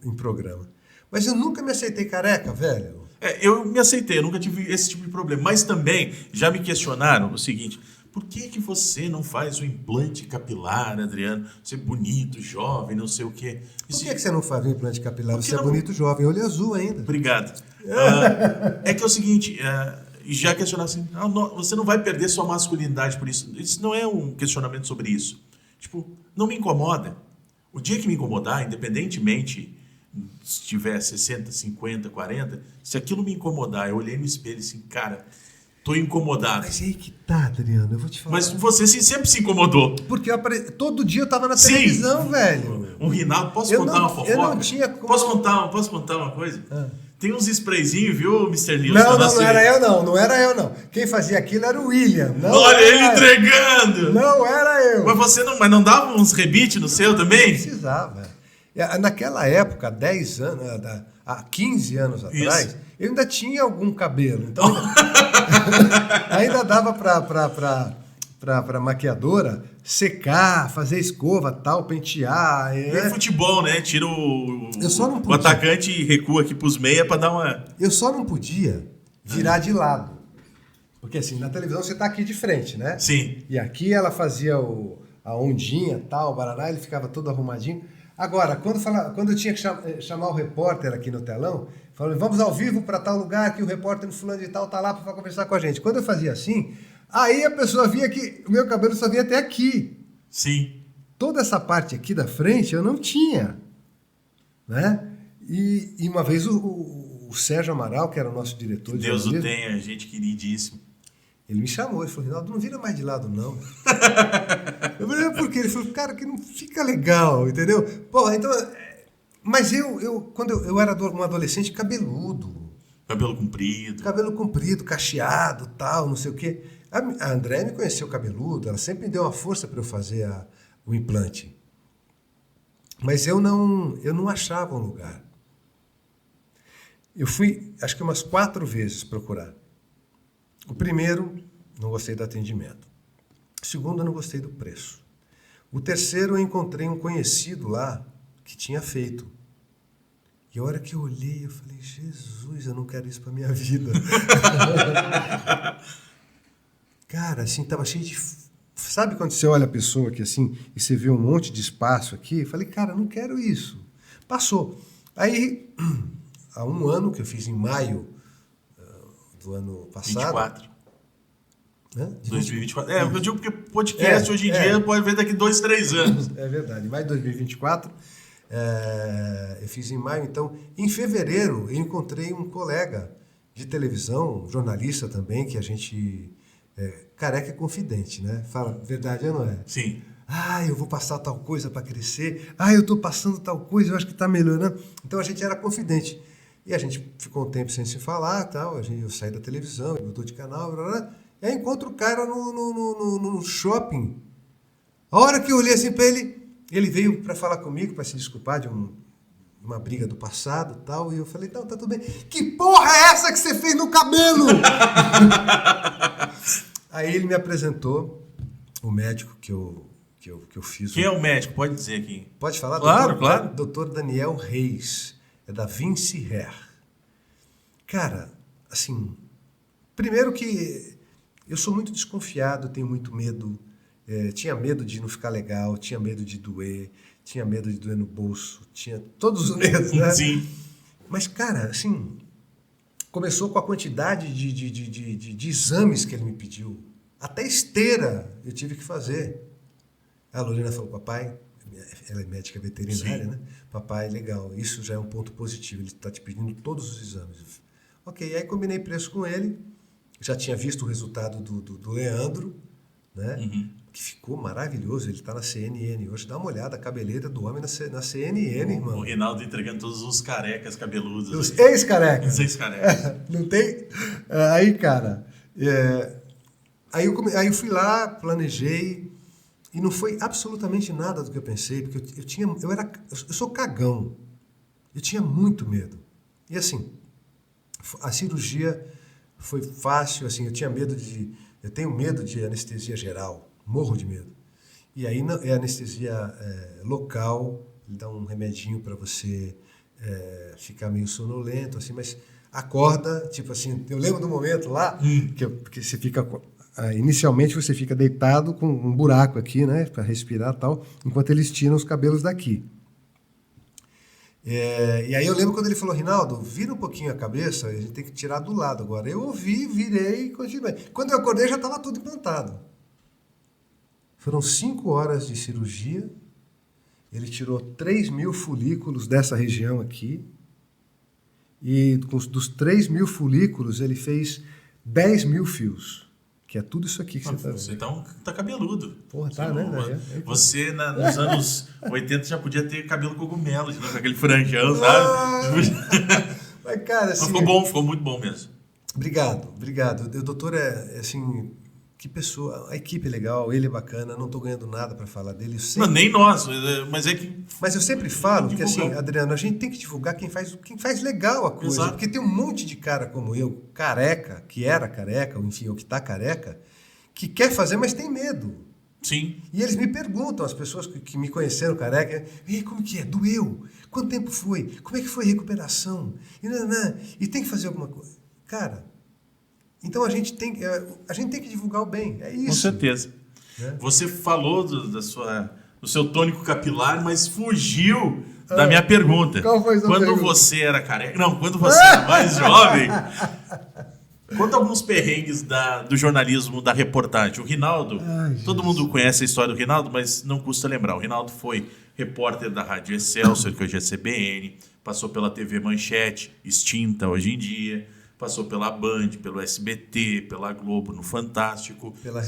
em programa, Mas eu nunca me aceitei careca, velho. Eu me aceitei, eu nunca tive esse tipo de problema. Mas também já me questionaram o seguinte: por que você não faz o implante capilar, Adriano? Você é bonito, jovem, não sei o quê. Por que você não faz o implante capilar? Porque Você é bonito, jovem, olho azul ainda. Obrigado. É que é o seguinte, já questionar assim, você não vai perder sua masculinidade por isso. Isso não é um questionamento sobre isso. Tipo, não me incomoda. O dia que me incomodar, independentemente se tiver 60, 50, 40, se aquilo me incomodar, eu olhei no espelho assim, cara, tô incomodado. Mas aí que tá, Adriano, eu vou te falar. Mas você sempre se incomodou. Porque todo dia eu tava na televisão, velho. Um Rinaldo, posso contar uma fofoca? Eu não tinha como... Posso contar uma coisa? Tem uns sprayzinhos, viu, Mr. Nilson? Não era eu não. Quem fazia aquilo era o William. Olha ele entregando! Não era eu. Mas não dava uns rebites no seu também? Não precisava. Naquela época, há 15 anos atrás, Isso. eu ainda tinha algum cabelo. Então, ainda dava para maquiadora secar, fazer escova, tal, pentear. É futebol, né? Tira Eu só não o podia. atacante e recua aqui pros meia pra dar uma... Eu só não podia virar de lado. Porque assim, na televisão você tá aqui de frente, né? Sim. E aqui ela fazia a ondinha, tal, o baraná, ele ficava todo arrumadinho. Agora, quando eu tinha que chamar o repórter aqui no telão, falando, vamos ao vivo para tal lugar, que o repórter no fulano de tal tá lá para conversar com a gente. Quando eu fazia assim, aí a pessoa via que o meu cabelo só vinha até aqui. Sim. Toda essa parte aqui da frente eu não tinha, né? E uma vez o Sérgio Amaral, que era o nosso diretor de Deus o jornalismo, tenha, gente queridíssimo. ele me chamou, ele falou, Rinaldo, não vira mais de lado, não. Eu falei, por quê? Ele falou, cara, que não fica legal, entendeu? Porra, então... Mas quando eu era um adolescente cabeludo. Cabelo comprido. Cabelo comprido, cacheado, tal, não sei o quê. A André me conheceu cabeludo, ela sempre me deu uma força para eu fazer o implante. Mas eu não achava um lugar. Eu fui, acho que umas 4 vezes procurar. O primeiro, não gostei do atendimento. O segundo, eu não gostei do preço. O terceiro, eu encontrei um conhecido lá que tinha feito. E a hora que eu olhei, eu falei, Jesus, eu não quero isso para minha vida. Cara, assim, tava cheio de... Sabe quando você olha a pessoa aqui assim, e você vê um monte de espaço aqui? Eu falei, cara, não quero isso. Passou. Aí, há um ano, que eu fiz em maio do ano passado... 24. Né? 2024. Eu digo porque podcast hoje em dia pode ver daqui 2, 3 anos. É verdade. Maio de 2024, eu fiz em maio. Então, em fevereiro, eu encontrei um colega de televisão, jornalista também, que a gente... careca é confidente, né? Fala, verdade ou não é? Sim. Eu vou passar tal coisa para crescer. Eu estou passando tal coisa, eu acho que está melhorando. Então, a gente era confidente. E a gente ficou um tempo sem se falar, tal. Eu saí da televisão, ele mudou de canal, blá, blá. E aí encontro o cara no shopping. A hora que eu olhei assim para ele veio para falar comigo, para se desculpar de uma briga do passado e tal. E eu falei, não, tá tudo bem. Que porra é essa que você fez no cabelo? Aí ele me apresentou o médico que eu fiz. Quem é o médico? Pode dizer aqui. Pode falar? Claro, claro. Doutor Daniel Reis. É da Vinci Hair. Cara, assim... Primeiro que eu sou muito desconfiado, tenho muito medo. Tinha medo de não ficar legal, tinha medo de doer, tinha medo de doer no bolso, tinha todos os medos, né? Sim. Mas, cara, assim... Começou com a quantidade de exames que ele me pediu. Até esteira eu tive que fazer. A Lorena falou, papai, ela é médica veterinária, né? Papai, legal, isso já é um ponto positivo, ele está te pedindo todos os exames. Ok, aí combinei preço com ele, já tinha visto o resultado do Leandro, né? Uhum. Que ficou maravilhoso, ele está na CNN hoje. Dá uma olhada, a cabeleira do homem na CNN, irmão. O Rinaldo entregando todos os carecas cabeludos. Os ex-carecas. Os ex-carecas. Não tem? Aí, cara, aí eu fui lá, planejei, e não foi absolutamente nada do que eu pensei, porque eu sou cagão, eu tinha muito medo. E assim, a cirurgia foi fácil, assim, eu tenho medo de anestesia geral, morro de medo. E aí é anestesia local, ele dá um remedinho para você ficar meio sonolento, assim, mas acorda, tipo assim, eu lembro do momento lá que você fica... Inicialmente você fica deitado com um buraco aqui, né, para respirar e tal, enquanto eles tiram os cabelos daqui. E aí eu lembro quando ele falou, Rinaldo, vira um pouquinho a cabeça, a gente tem que tirar do lado agora. Eu ouvi, virei e continuei. Quando eu acordei já estava tudo implantado. Foram 5 horas de cirurgia, ele tirou 3.000 folículos dessa região aqui, e dos 3.000 folículos ele fez 10.000 fios. Que é tudo isso aqui que você tá vendo. Você tá cabeludo. Porra, tá, né? Você, nos anos 80, já podia ter cabelo cogumelo, com aquele franjão, sabe? Mas, cara, assim... Ficou bom, ficou muito bom mesmo. Obrigado. O doutor assim... Que pessoa... A equipe é legal, ele é bacana, não tô ganhando nada para falar dele. Não, nem nós, mas é que... Mas eu sempre falo que, assim, Adriano, a gente tem que divulgar quem faz legal a coisa. Exato. Porque tem um monte de cara como eu, careca, que era careca, ou enfim, ou que tá careca, que quer fazer, mas tem medo. Sim. E eles me perguntam, as pessoas que me conheceram careca, como que é? Doeu? Quanto tempo foi? Como é que foi a recuperação? E tem que fazer alguma coisa. Cara, então a gente tem que divulgar o bem, é isso. Com certeza. Né? Você falou do seu tônico capilar, mas fugiu da minha pergunta. Qual foi a sua pergunta? Quando você era careca... Não, quando você era mais jovem... Conta alguns perrengues do jornalismo, da reportagem. O Rinaldo, todo mundo conhece a história do Rinaldo, mas não custa lembrar. O Rinaldo foi repórter da Rádio Excelsior, que hoje é CBN, passou pela TV Manchete, extinta hoje em dia, passou pela Band, pelo SBT, pela Globo, no Fantástico, pela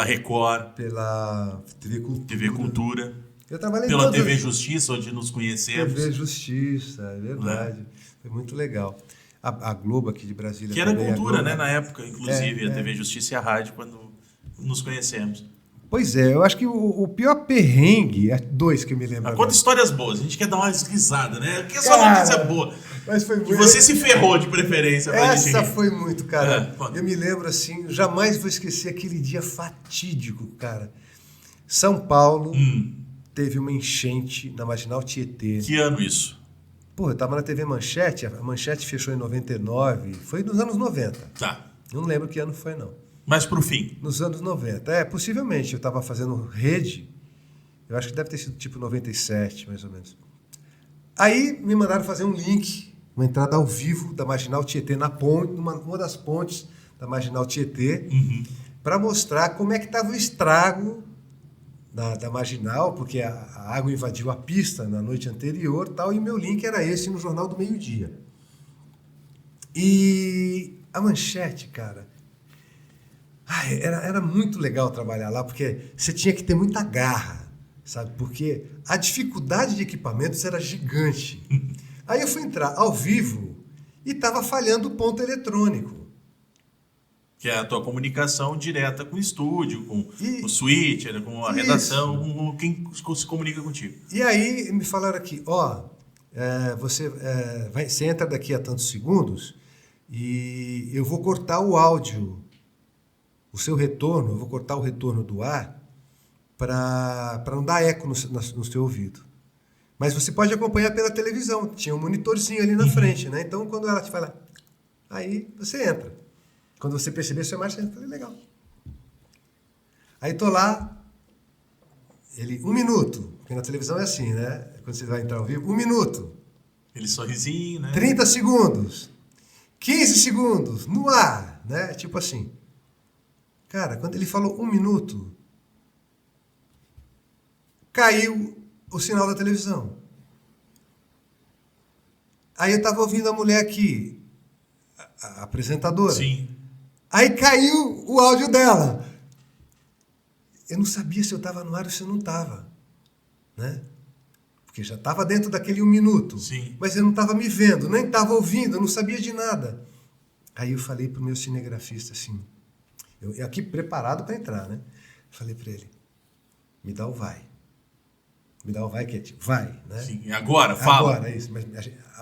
Record, pela TV Cultura, eu trabalhei pela TV Justiça, onde nos conhecemos. TV Justiça, é verdade. Foi muito legal. A Globo aqui de Brasília. Que era também, cultura, né? Na época, inclusive, a TV Justiça e a rádio, quando nos conhecemos. Pois é, eu acho que o pior perrengue, dois que eu me lembro. Conta histórias boas, a gente quer dar uma risada, né? Porque é só notícia boa. Mas foi muito... Você se ferrou de preferência. Essa foi muito, cara. Eu me lembro assim, jamais vou esquecer aquele dia fatídico, cara. São Paulo teve uma enchente na Marginal Tietê. Que ano isso? Pô, eu tava na TV Manchete, a Manchete fechou em 99, foi nos anos 90. Tá. Não lembro que ano foi, não. Mas pro fim? Nos anos 90. Possivelmente, eu tava fazendo rede, eu acho que deve ter sido tipo 97, mais ou menos. Aí me mandaram fazer um link, uma entrada ao vivo da Marginal Tietê, na ponte, uma das pontes da Marginal Tietê, para mostrar como é que tava o estrago da Marginal, porque a água invadiu a pista na noite anterior, tal, e meu link era esse no Jornal do Meio-Dia. E a Manchete, cara, era muito legal trabalhar lá, porque você tinha que ter muita garra, sabe? Porque a dificuldade de equipamentos era gigante. Aí eu fui entrar ao vivo e estava falhando o ponto eletrônico. Que é a tua comunicação direta com o estúdio, com o switcher, com a redação, com quem se comunica contigo. E aí me falaram aqui, você entra daqui a tantos segundos e eu vou cortar o áudio, o seu retorno, eu vou cortar o retorno do ar para não dar eco no seu ouvido. Mas você pode acompanhar pela televisão, tinha um monitorzinho ali na frente, né? Então quando ela te fala, aí você entra. Quando você perceber sua imagem, eu falei, legal. Aí tô lá, ele, 1 minuto, porque na televisão é assim, né? Quando você vai entrar ao vivo, 1 minuto. Ele sorrisinho, né? 30 segundos, 15 segundos, no ar, né? Tipo assim. Cara, quando ele falou 1 minuto, caiu o sinal da televisão. Aí eu tava ouvindo a mulher aqui, a apresentadora. Sim. Aí caiu o áudio dela. Eu não sabia se eu estava no ar ou se eu não estava, né? Porque já estava dentro daquele 1 minuto. Sim. Mas eu não estava me vendo, nem estava ouvindo, eu não sabia de nada. Aí eu falei para o meu cinegrafista assim, eu aqui preparado para entrar, né? Falei para ele, me dá o vai. Me dá o vai, que é tipo, vai, né? Sim, agora, fala. Agora, é isso. Mas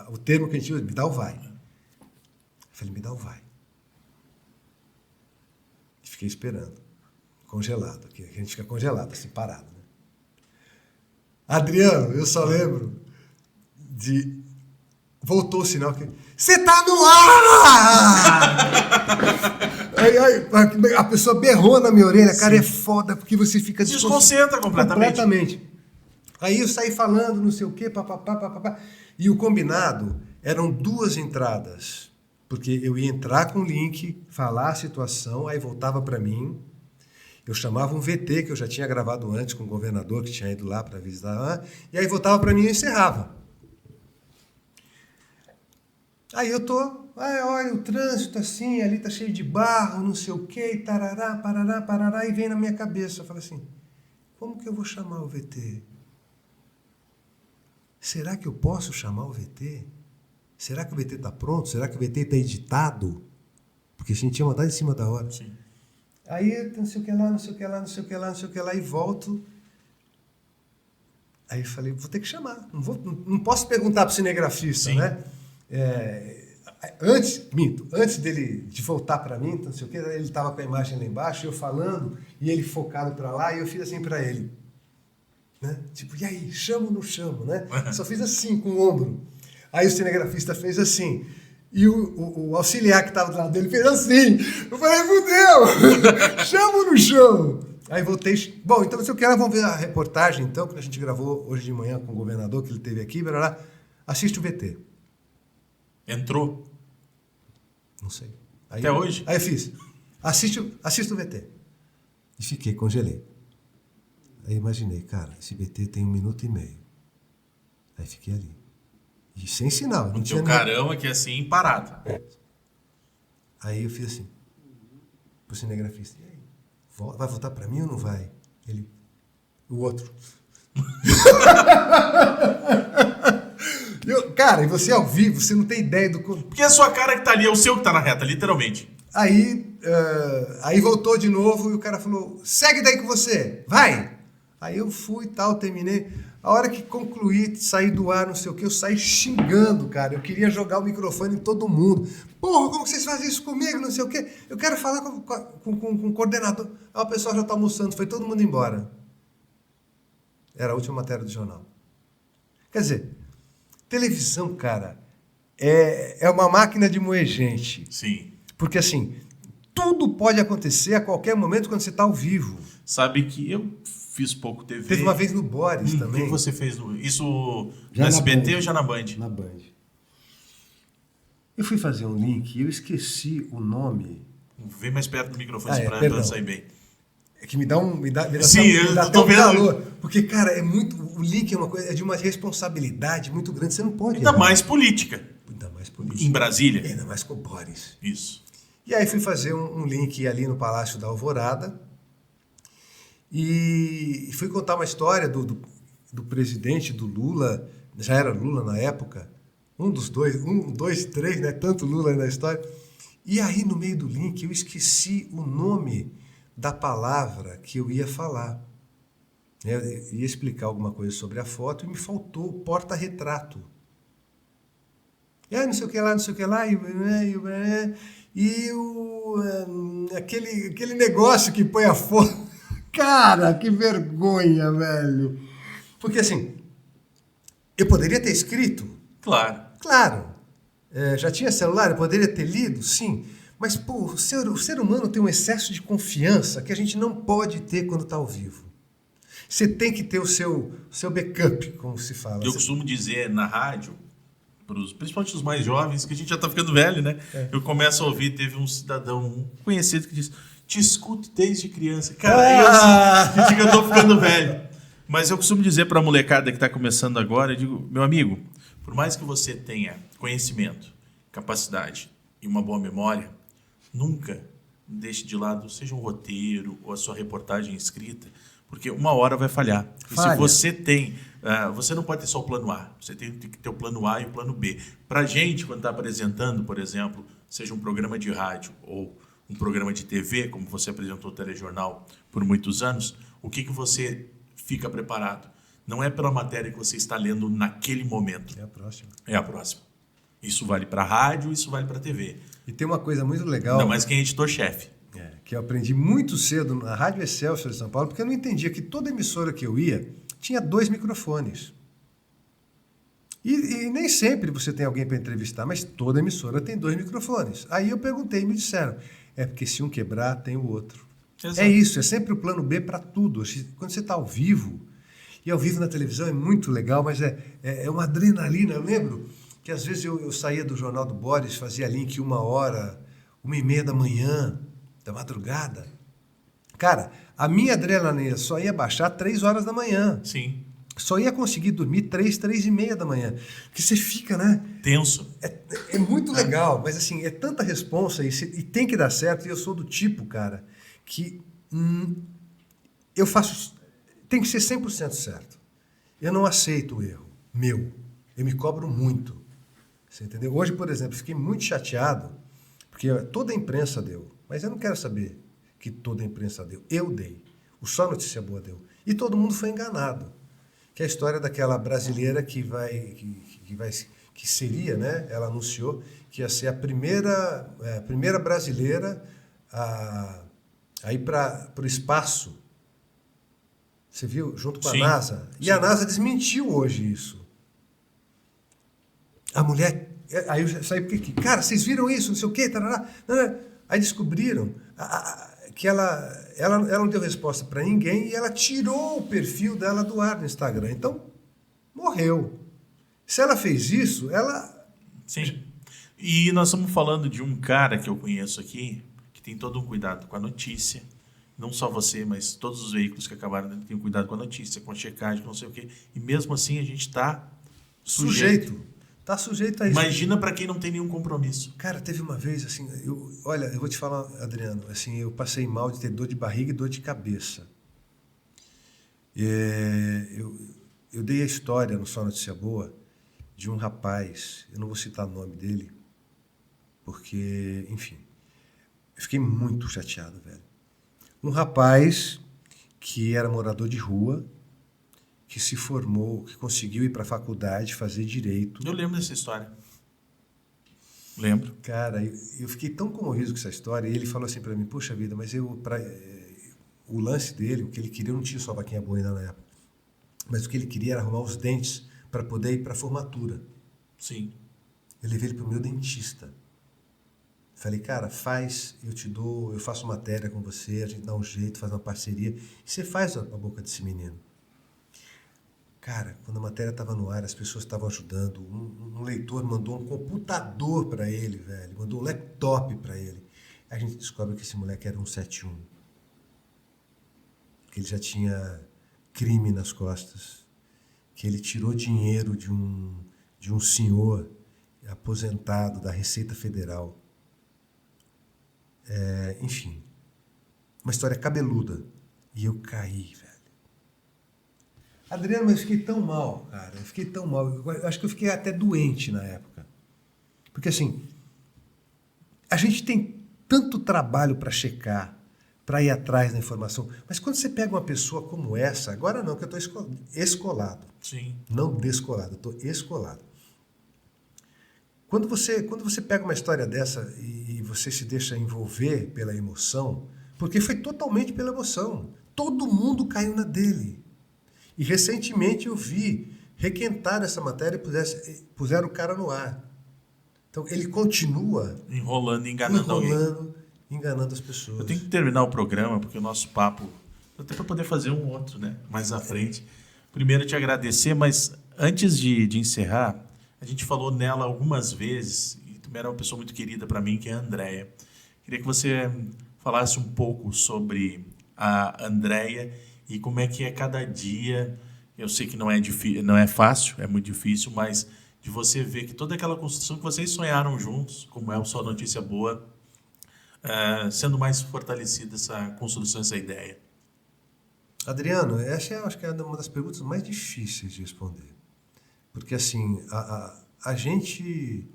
o termo que a gente usa, me dá o vai. Eu falei, me dá o vai. Fiquei esperando, congelado, aqui. A gente fica congelado, assim, parado. Né? Adriano, eu só lembro de voltou o sinal. Você tá no ar! Aí, a pessoa berrou na minha orelha. Cara, é foda, porque você fica... Desconcentra completamente. Aí eu saí falando, não sei o quê, papapá. E o combinado eram 2 entradas. Porque eu ia entrar com o link, falar a situação, aí voltava para mim. Eu chamava um VT, que eu já tinha gravado antes com o governador, que tinha ido lá para visitar. E aí voltava para mim e encerrava. Aí eu olha, o trânsito assim, ali tá cheio de barro, não sei o quê, tarará, parará, e vem na minha cabeça. Eu falo assim, como que eu vou chamar o VT? Será que eu posso chamar o VT? Será que o VT está pronto? Será que o VT está editado? Porque a gente tinha mandado em cima da hora. Sim. Aí, não sei o que lá, e volto. Aí eu falei, vou ter que chamar. Não posso perguntar para o cinegrafista, né? Antes dele de voltar para mim, não sei o que, ele estava com a imagem lá embaixo, eu falando, e ele focado para lá, e eu fiz assim para ele. Né? Tipo, e aí, chamo ou não chamo, né? Só fiz assim, com o ombro. Aí o cinegrafista fez assim. E o auxiliar que estava do lado dele fez assim. Eu falei, fudeu! Chamo ou não chamo? Aí voltei. Bom, então se eu quero, vamos ver a reportagem, então, que a gente gravou hoje de manhã com o governador, que ele teve aqui. Blá. Assiste o VT. Entrou? Não sei. Até hoje? Aí eu fiz. Assista o VT. E fiquei, congelei. Aí imaginei, cara, esse VT tem 1 minuto e meio. Aí fiquei ali. E sem sinal. Não tinha caramba que é assim, parado. Aí eu fiz assim. Pro cinegrafista. E aí? Vai votar pra mim ou não vai? Ele. O outro. Cara, e você ao vivo, você não tem ideia do... Porque a sua cara que tá ali, é o seu que tá na reta, literalmente. Aí voltou de novo e o cara falou, segue daí com você, vai! Aí eu fui e tal, terminei. A hora que concluí, saí do ar, não sei o que, eu saí xingando, cara. Eu queria jogar o microfone em todo mundo. Porra, como que vocês fazem isso comigo, não sei o que. Eu quero falar com o coordenador. Aí o pessoal já tá almoçando, foi todo mundo embora. Era a última matéria do jornal. Quer dizer, televisão, cara, é uma máquina de moer gente. Sim. Porque assim, tudo pode acontecer a qualquer momento quando você está ao vivo. Sabe que eu fiz pouco TV. Teve uma vez no Boris também. O que você fez? Isso já no SBT Band. ou já na Band? Na Band. Eu fui fazer um link e eu esqueci o nome. Vem mais perto do microfone para sair bem. É que me dá Sim, eu tô vendo. Calor. Porque, cara, o link é uma coisa, é de uma responsabilidade muito grande. Você não pode. Ainda mais política. Ainda mais política. Em Brasília. Ainda mais com o Boris. Isso. E aí fui fazer um link ali no Palácio da Alvorada e fui contar uma história do presidente, do Lula, já era Lula na época, um dos dois, 3, né? Tanto Lula aí na história. E aí no meio do link eu esqueci o nome da palavra que eu ia falar. Eu ia explicar alguma coisa sobre a foto e me faltou o porta-retrato. E aí não sei o que lá, aquele negócio que põe a foto. Cara, que vergonha, velho. Porque assim, eu poderia ter escrito. Claro. Já tinha celular, eu poderia ter lido, sim. Mas, pô, o ser humano tem um excesso de confiança que a gente não pode ter quando está ao vivo. Você tem que ter o seu backup, como se fala. Eu costumo dizer na rádio, principalmente os mais jovens, que a gente já está ficando velho, né? Eu começo a ouvir, teve um cidadão, um conhecido que disse, te escuto desde criança. Cara, eu digo, eu estou ficando velho. Mas eu costumo dizer para a molecada que está começando agora, eu digo, meu amigo, por mais que você tenha conhecimento, capacidade e uma boa memória, nunca deixe de lado, seja um roteiro ou a sua reportagem escrita, porque uma hora vai falhar. E se você tem... você não pode ter só o plano A, você tem que ter o plano A e o plano B. Para a gente, quando está apresentando, por exemplo, seja um programa de rádio ou um programa de TV, como você apresentou o telejornal por muitos anos, o que você fica preparado? Não é pela matéria que você está lendo naquele momento. É a próxima. É a próxima. Isso vale para rádio, isso vale para TV. E tem uma coisa muito legal... Ainda mais quem é editor-chefe. Que eu aprendi muito cedo na Rádio Excelsior de São Paulo, porque eu não entendia que toda emissora que eu ia tinha 2 microfones. E nem sempre você tem alguém para entrevistar, mas toda emissora tem 2 microfones. Aí eu perguntei e me disseram, é porque se um quebrar, tem o outro. Exato. É isso, é sempre o plano B para tudo. Quando você está ao vivo, e ao vivo na televisão é muito legal, mas é uma adrenalina. Eu lembro que às vezes eu saía do Jornal do Boris, fazia link 1h, 1h30 da manhã, da madrugada. Cara, a minha adrenalina só ia baixar 3 horas da manhã. Sim. Só ia conseguir dormir 3h30 da manhã. Porque você fica, né? Tenso. É muito legal, mas assim, é tanta responsa e tem que dar certo. E eu sou do tipo, cara, que eu faço. Tem que ser 100% certo. Eu não aceito o erro meu. Eu me cobro muito. Você entendeu? Hoje, por exemplo, fiquei muito chateado, porque toda a imprensa deu. Mas eu não quero saber que toda a imprensa deu. Eu dei. O Só Notícia Boa deu. E todo mundo foi enganado. Que é a história daquela brasileira que seria, né? Ela anunciou que ia ser a primeira brasileira a ir para o espaço. Você viu? Junto com a NASA. E Sim. a NASA desmentiu hoje isso. A mulher... Aí eu saí porque... Cara, vocês viram isso? Não sei o quê. Tarará, tarará. Aí descobriram que ela não deu resposta para ninguém e ela tirou o perfil dela do ar no Instagram. Então, morreu. Se ela fez isso, ela... Sim. E nós estamos falando de um cara que eu conheço aqui, que tem todo um cuidado com a notícia. Não só você, mas todos os veículos que acabaram têm cuidado com a notícia, com a checagem, com não sei o quê. E mesmo assim a gente está sujeito. Está sujeito a isso. Imagina para quem não tem nenhum compromisso. Cara, teve uma vez, assim, olha, eu vou te falar, Adriano, assim, eu passei mal de ter dor de barriga e dor de cabeça. Eu dei a história no Só Notícia Boa de um rapaz, eu não vou citar o nome dele, porque, enfim, eu fiquei muito chateado, velho. Um rapaz que era morador de rua, que se formou, que conseguiu ir para a faculdade, fazer direito. Eu lembro dessa história. Lembro. Cara, eu fiquei tão comovido com essa história, e ele falou assim para mim, poxa vida, mas o lance dele, o que ele queria, eu não tinha só vaquinha boa ainda na época, mas o que ele queria era arrumar os dentes para poder ir para a formatura. Sim. Eu levei ele para o meu dentista. Falei, cara, eu te dou, eu faço matéria com você, a gente dá um jeito, faz uma parceria, e você faz a boca desse menino. Cara, quando a matéria estava no ar, as pessoas estavam ajudando. Um leitor mandou um computador para ele, velho. Mandou um laptop para ele. Aí a gente descobre que esse moleque era um 71. Que ele já tinha crime nas costas. Que ele tirou dinheiro de um senhor aposentado da Receita Federal. Enfim, uma história cabeluda. E eu caí, velho. Adriano, mas eu fiquei tão mal, cara. Eu fiquei tão mal. Eu acho que eu fiquei até doente na época. Porque, assim, a gente tem tanto trabalho para checar, para ir atrás da informação. Mas quando você pega uma pessoa como essa, agora não, que eu estou escolado. Sim. Não descolado, eu estou escolado. Quando você pega uma história dessa e você se deixa envolver pela emoção, porque foi totalmente pela emoção. Todo mundo caiu na dele. E recentemente eu vi requentar essa matéria e puseram o cara no ar. Então ele continua Enrolando e enganando alguém. Enganando as pessoas. Eu tenho que terminar o programa, porque o nosso papo, até para poder fazer um outro, né? Mais à frente. Primeiro te agradecer, mas antes de encerrar, a gente falou nela algumas vezes, e tu era uma pessoa muito querida para mim, que é a Andréia. Queria que você falasse um pouco sobre a Andréia e como é que é cada dia. Eu sei que não é fácil, é muito difícil, mas de você ver que toda aquela construção que vocês sonharam juntos, como é o Só Notícia Boa, sendo mais fortalecida essa construção, essa ideia. Adriano, essa acho que é uma das perguntas mais difíceis de responder. Porque, assim, a gente...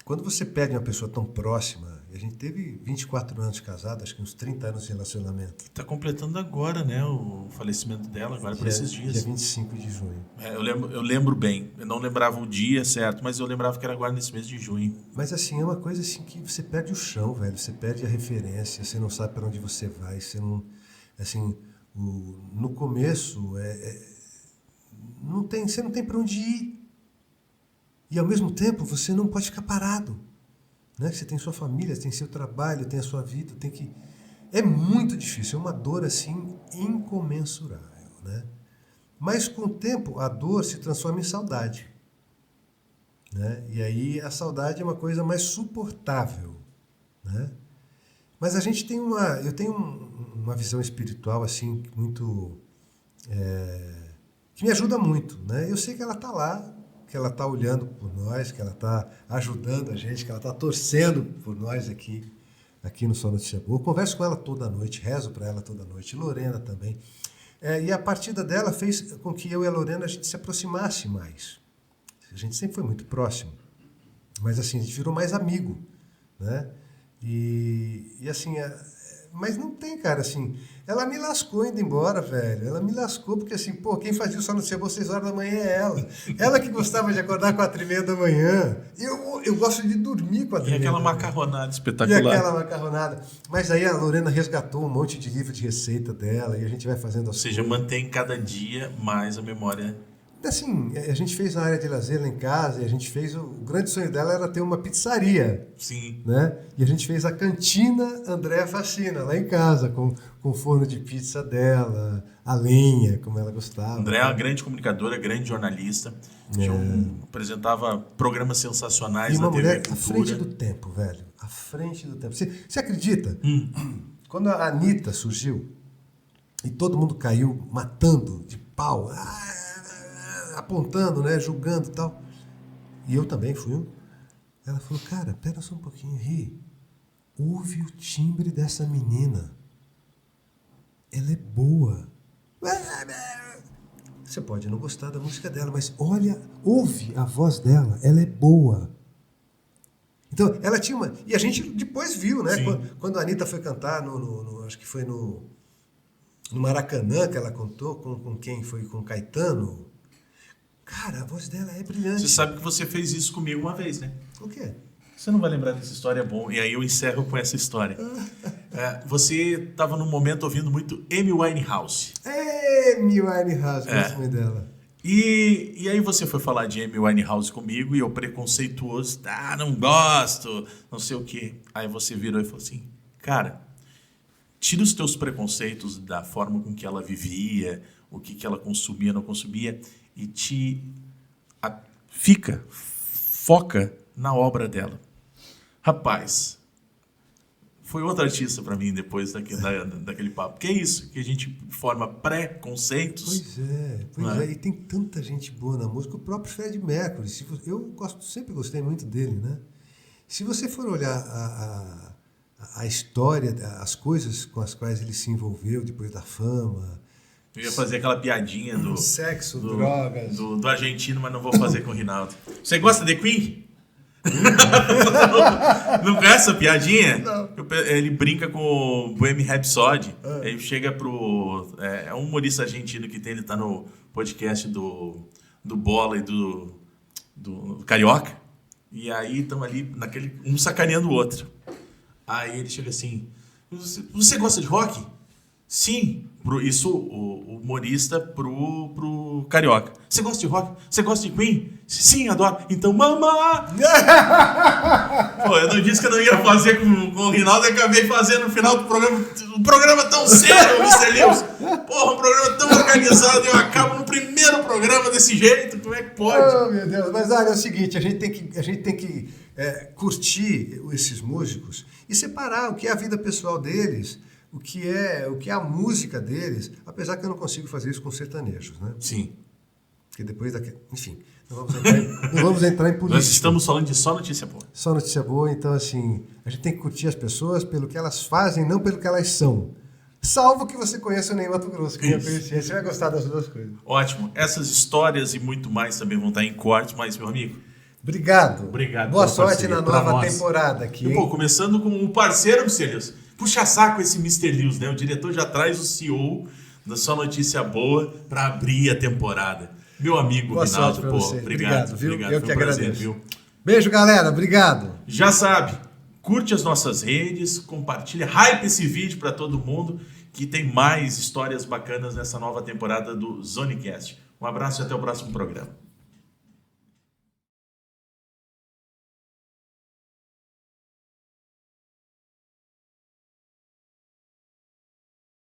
quando você perde uma pessoa tão próxima, a gente teve 24 anos de casado, acho que uns 30 anos de relacionamento. Está completando agora, né, o falecimento dela, agora por esses dias. Dia 25 de junho. Eu lembro bem. Eu não lembrava o dia certo, mas eu lembrava que era agora nesse mês de junho. Mas, assim, é uma coisa assim que você perde o chão, velho. Você perde a referência, você não sabe para onde você vai, você não... Assim, no começo, você não tem para onde ir. E ao mesmo tempo você não pode ficar parado. Né? Você tem sua família, tem seu trabalho, tem a sua vida, tem que... É muito difícil, é uma dor assim incomensurável. Né? Mas com o tempo a dor se transforma em saudade. Né? E aí a saudade é uma coisa mais suportável. Né? Mas a gente tem eu tenho uma visão espiritual assim muito que me ajuda muito, né? Eu sei que ela está lá, que ela está olhando por nós, que ela está ajudando a gente, que ela está torcendo por nós aqui no Só Notícia Boa. Eu converso com ela toda noite, rezo para ela toda noite, Lorena também. E a partida dela fez com que eu e a Lorena a gente se aproximasse mais. A gente sempre foi muito próximo, mas assim a gente virou mais amigo, né? E assim, mas não tem, cara, assim, ela me lascou indo embora, velho, ela me lascou, porque assim, pô, quem fazia o Só Notícia Boa 6 horas da manhã é ela que gostava de acordar 4h30 da manhã, eu gosto de dormir 4h30. E aquela macarronada espetacular. E aquela macarronada, mas aí a Lorena resgatou um monte de livro de receita dela, e a gente vai fazendo Ou seja, mantém cada dia mais a memória. Assim, a gente fez uma área de lazer lá em casa, e a gente fez... O grande sonho dela era ter uma pizzaria. Sim. Né? E a gente fez a cantina Andréa Facina, lá em casa, com o forno de pizza dela, a lenha, como ela gostava. Andréa é uma grande comunicadora, grande jornalista. Apresentava programas sensacionais na TV Cultura. E uma mulher à frente do tempo, velho. À frente do tempo. Você acredita? Quando a Anitta surgiu, e todo mundo caiu matando de pau... apontando, né, julgando e tal. E eu também fui um. Ela falou, cara, pera só um pouquinho, Ri. Ouve o timbre dessa menina. Ela é boa. Você pode não gostar da música dela, mas ouve a voz dela, ela é boa. Então, ela tinha uma... E a gente depois viu, né? Quando a Anitta foi cantar, acho que foi no Maracanã, que ela cantou, com quem foi? Com Caetano. Cara, a voz dela é brilhante. Você sabe que você fez isso comigo uma vez, né? O quê? Você não vai lembrar dessa história, é bom. E aí eu encerro com essa história. Você estava num momento ouvindo muito Amy Winehouse. Amy Winehouse, gosto muito dela. E aí você foi falar de Amy Winehouse comigo e eu preconceituoso, não gosto, não sei o quê. Aí você virou e falou assim, cara, tira os teus preconceitos da forma com que ela vivia, o que ela consumia, não consumia, e foca na obra dela. Rapaz, foi outra artista para mim depois daquele papo. Que é isso, que a gente forma preconceitos. Pois é, e tem tanta gente boa na música, o próprio Fred Mercury, eu sempre gostei muito dele, né? Se você for olhar a história, as coisas com as quais ele se envolveu depois da fama... Eu ia fazer aquela piadinha do... Sexo, drogas... Do argentino, mas não vou fazer com o Rinaldo. Você gosta de Queen? Não conhece essa piadinha? Não. Ele brinca com o Bohemian Rhapsody. Ele chega pro... É um humorista argentino que tem, ele tá no podcast do Bola e do Carioca. E aí estão ali, um sacaneando o outro. Aí ele chega assim... Você gosta de rock? Sim. Isso o humorista pro Carioca. Você gosta de rock? Você gosta de Queen? Sim, adoro. Então, mama! Pô, eu não disse que eu não ia fazer com o Rinaldo e acabei fazendo no final do programa. Um programa tão sério, Mr. Lewis. Porra, um programa tão organizado e eu acabo no primeiro programa desse jeito. Como é que pode? Oh, meu Deus. Mas olha, é o seguinte, a gente tem que curtir esses músicos e separar o que é a vida pessoal deles, o que é a música deles, apesar que eu não consigo fazer isso com sertanejos, né? Sim. Porque depois enfim, não vamos entrar em política. Nós estamos falando de só notícia boa. Só notícia boa, então assim, a gente tem que curtir as pessoas pelo que elas fazem, não pelo que elas são. Salvo que você conheça o Ney Matogrosso, que eu conheci. Você vai gostar das duas coisas. Ótimo. Essas histórias e muito mais também vão estar em cortes, mas, meu amigo... Obrigado. Boa sorte na nova temporada aqui. E, pô, começando com o parceiro, Mr. Lewis. Puxa saco esse Mr. Lewis, né? O diretor já traz o CEO da Só Notícia Boa para abrir a temporada. Meu amigo Boa Rinaldo, sorte pô, você. obrigado, viu? obrigado. Eu Foi que prazer, agradeço. viu? Beijo, galera. Obrigado. Já sabe, curte as nossas redes, compartilha, hype esse vídeo para todo mundo, que tem mais histórias bacanas nessa nova temporada do Zonecast. Um abraço e até o próximo programa.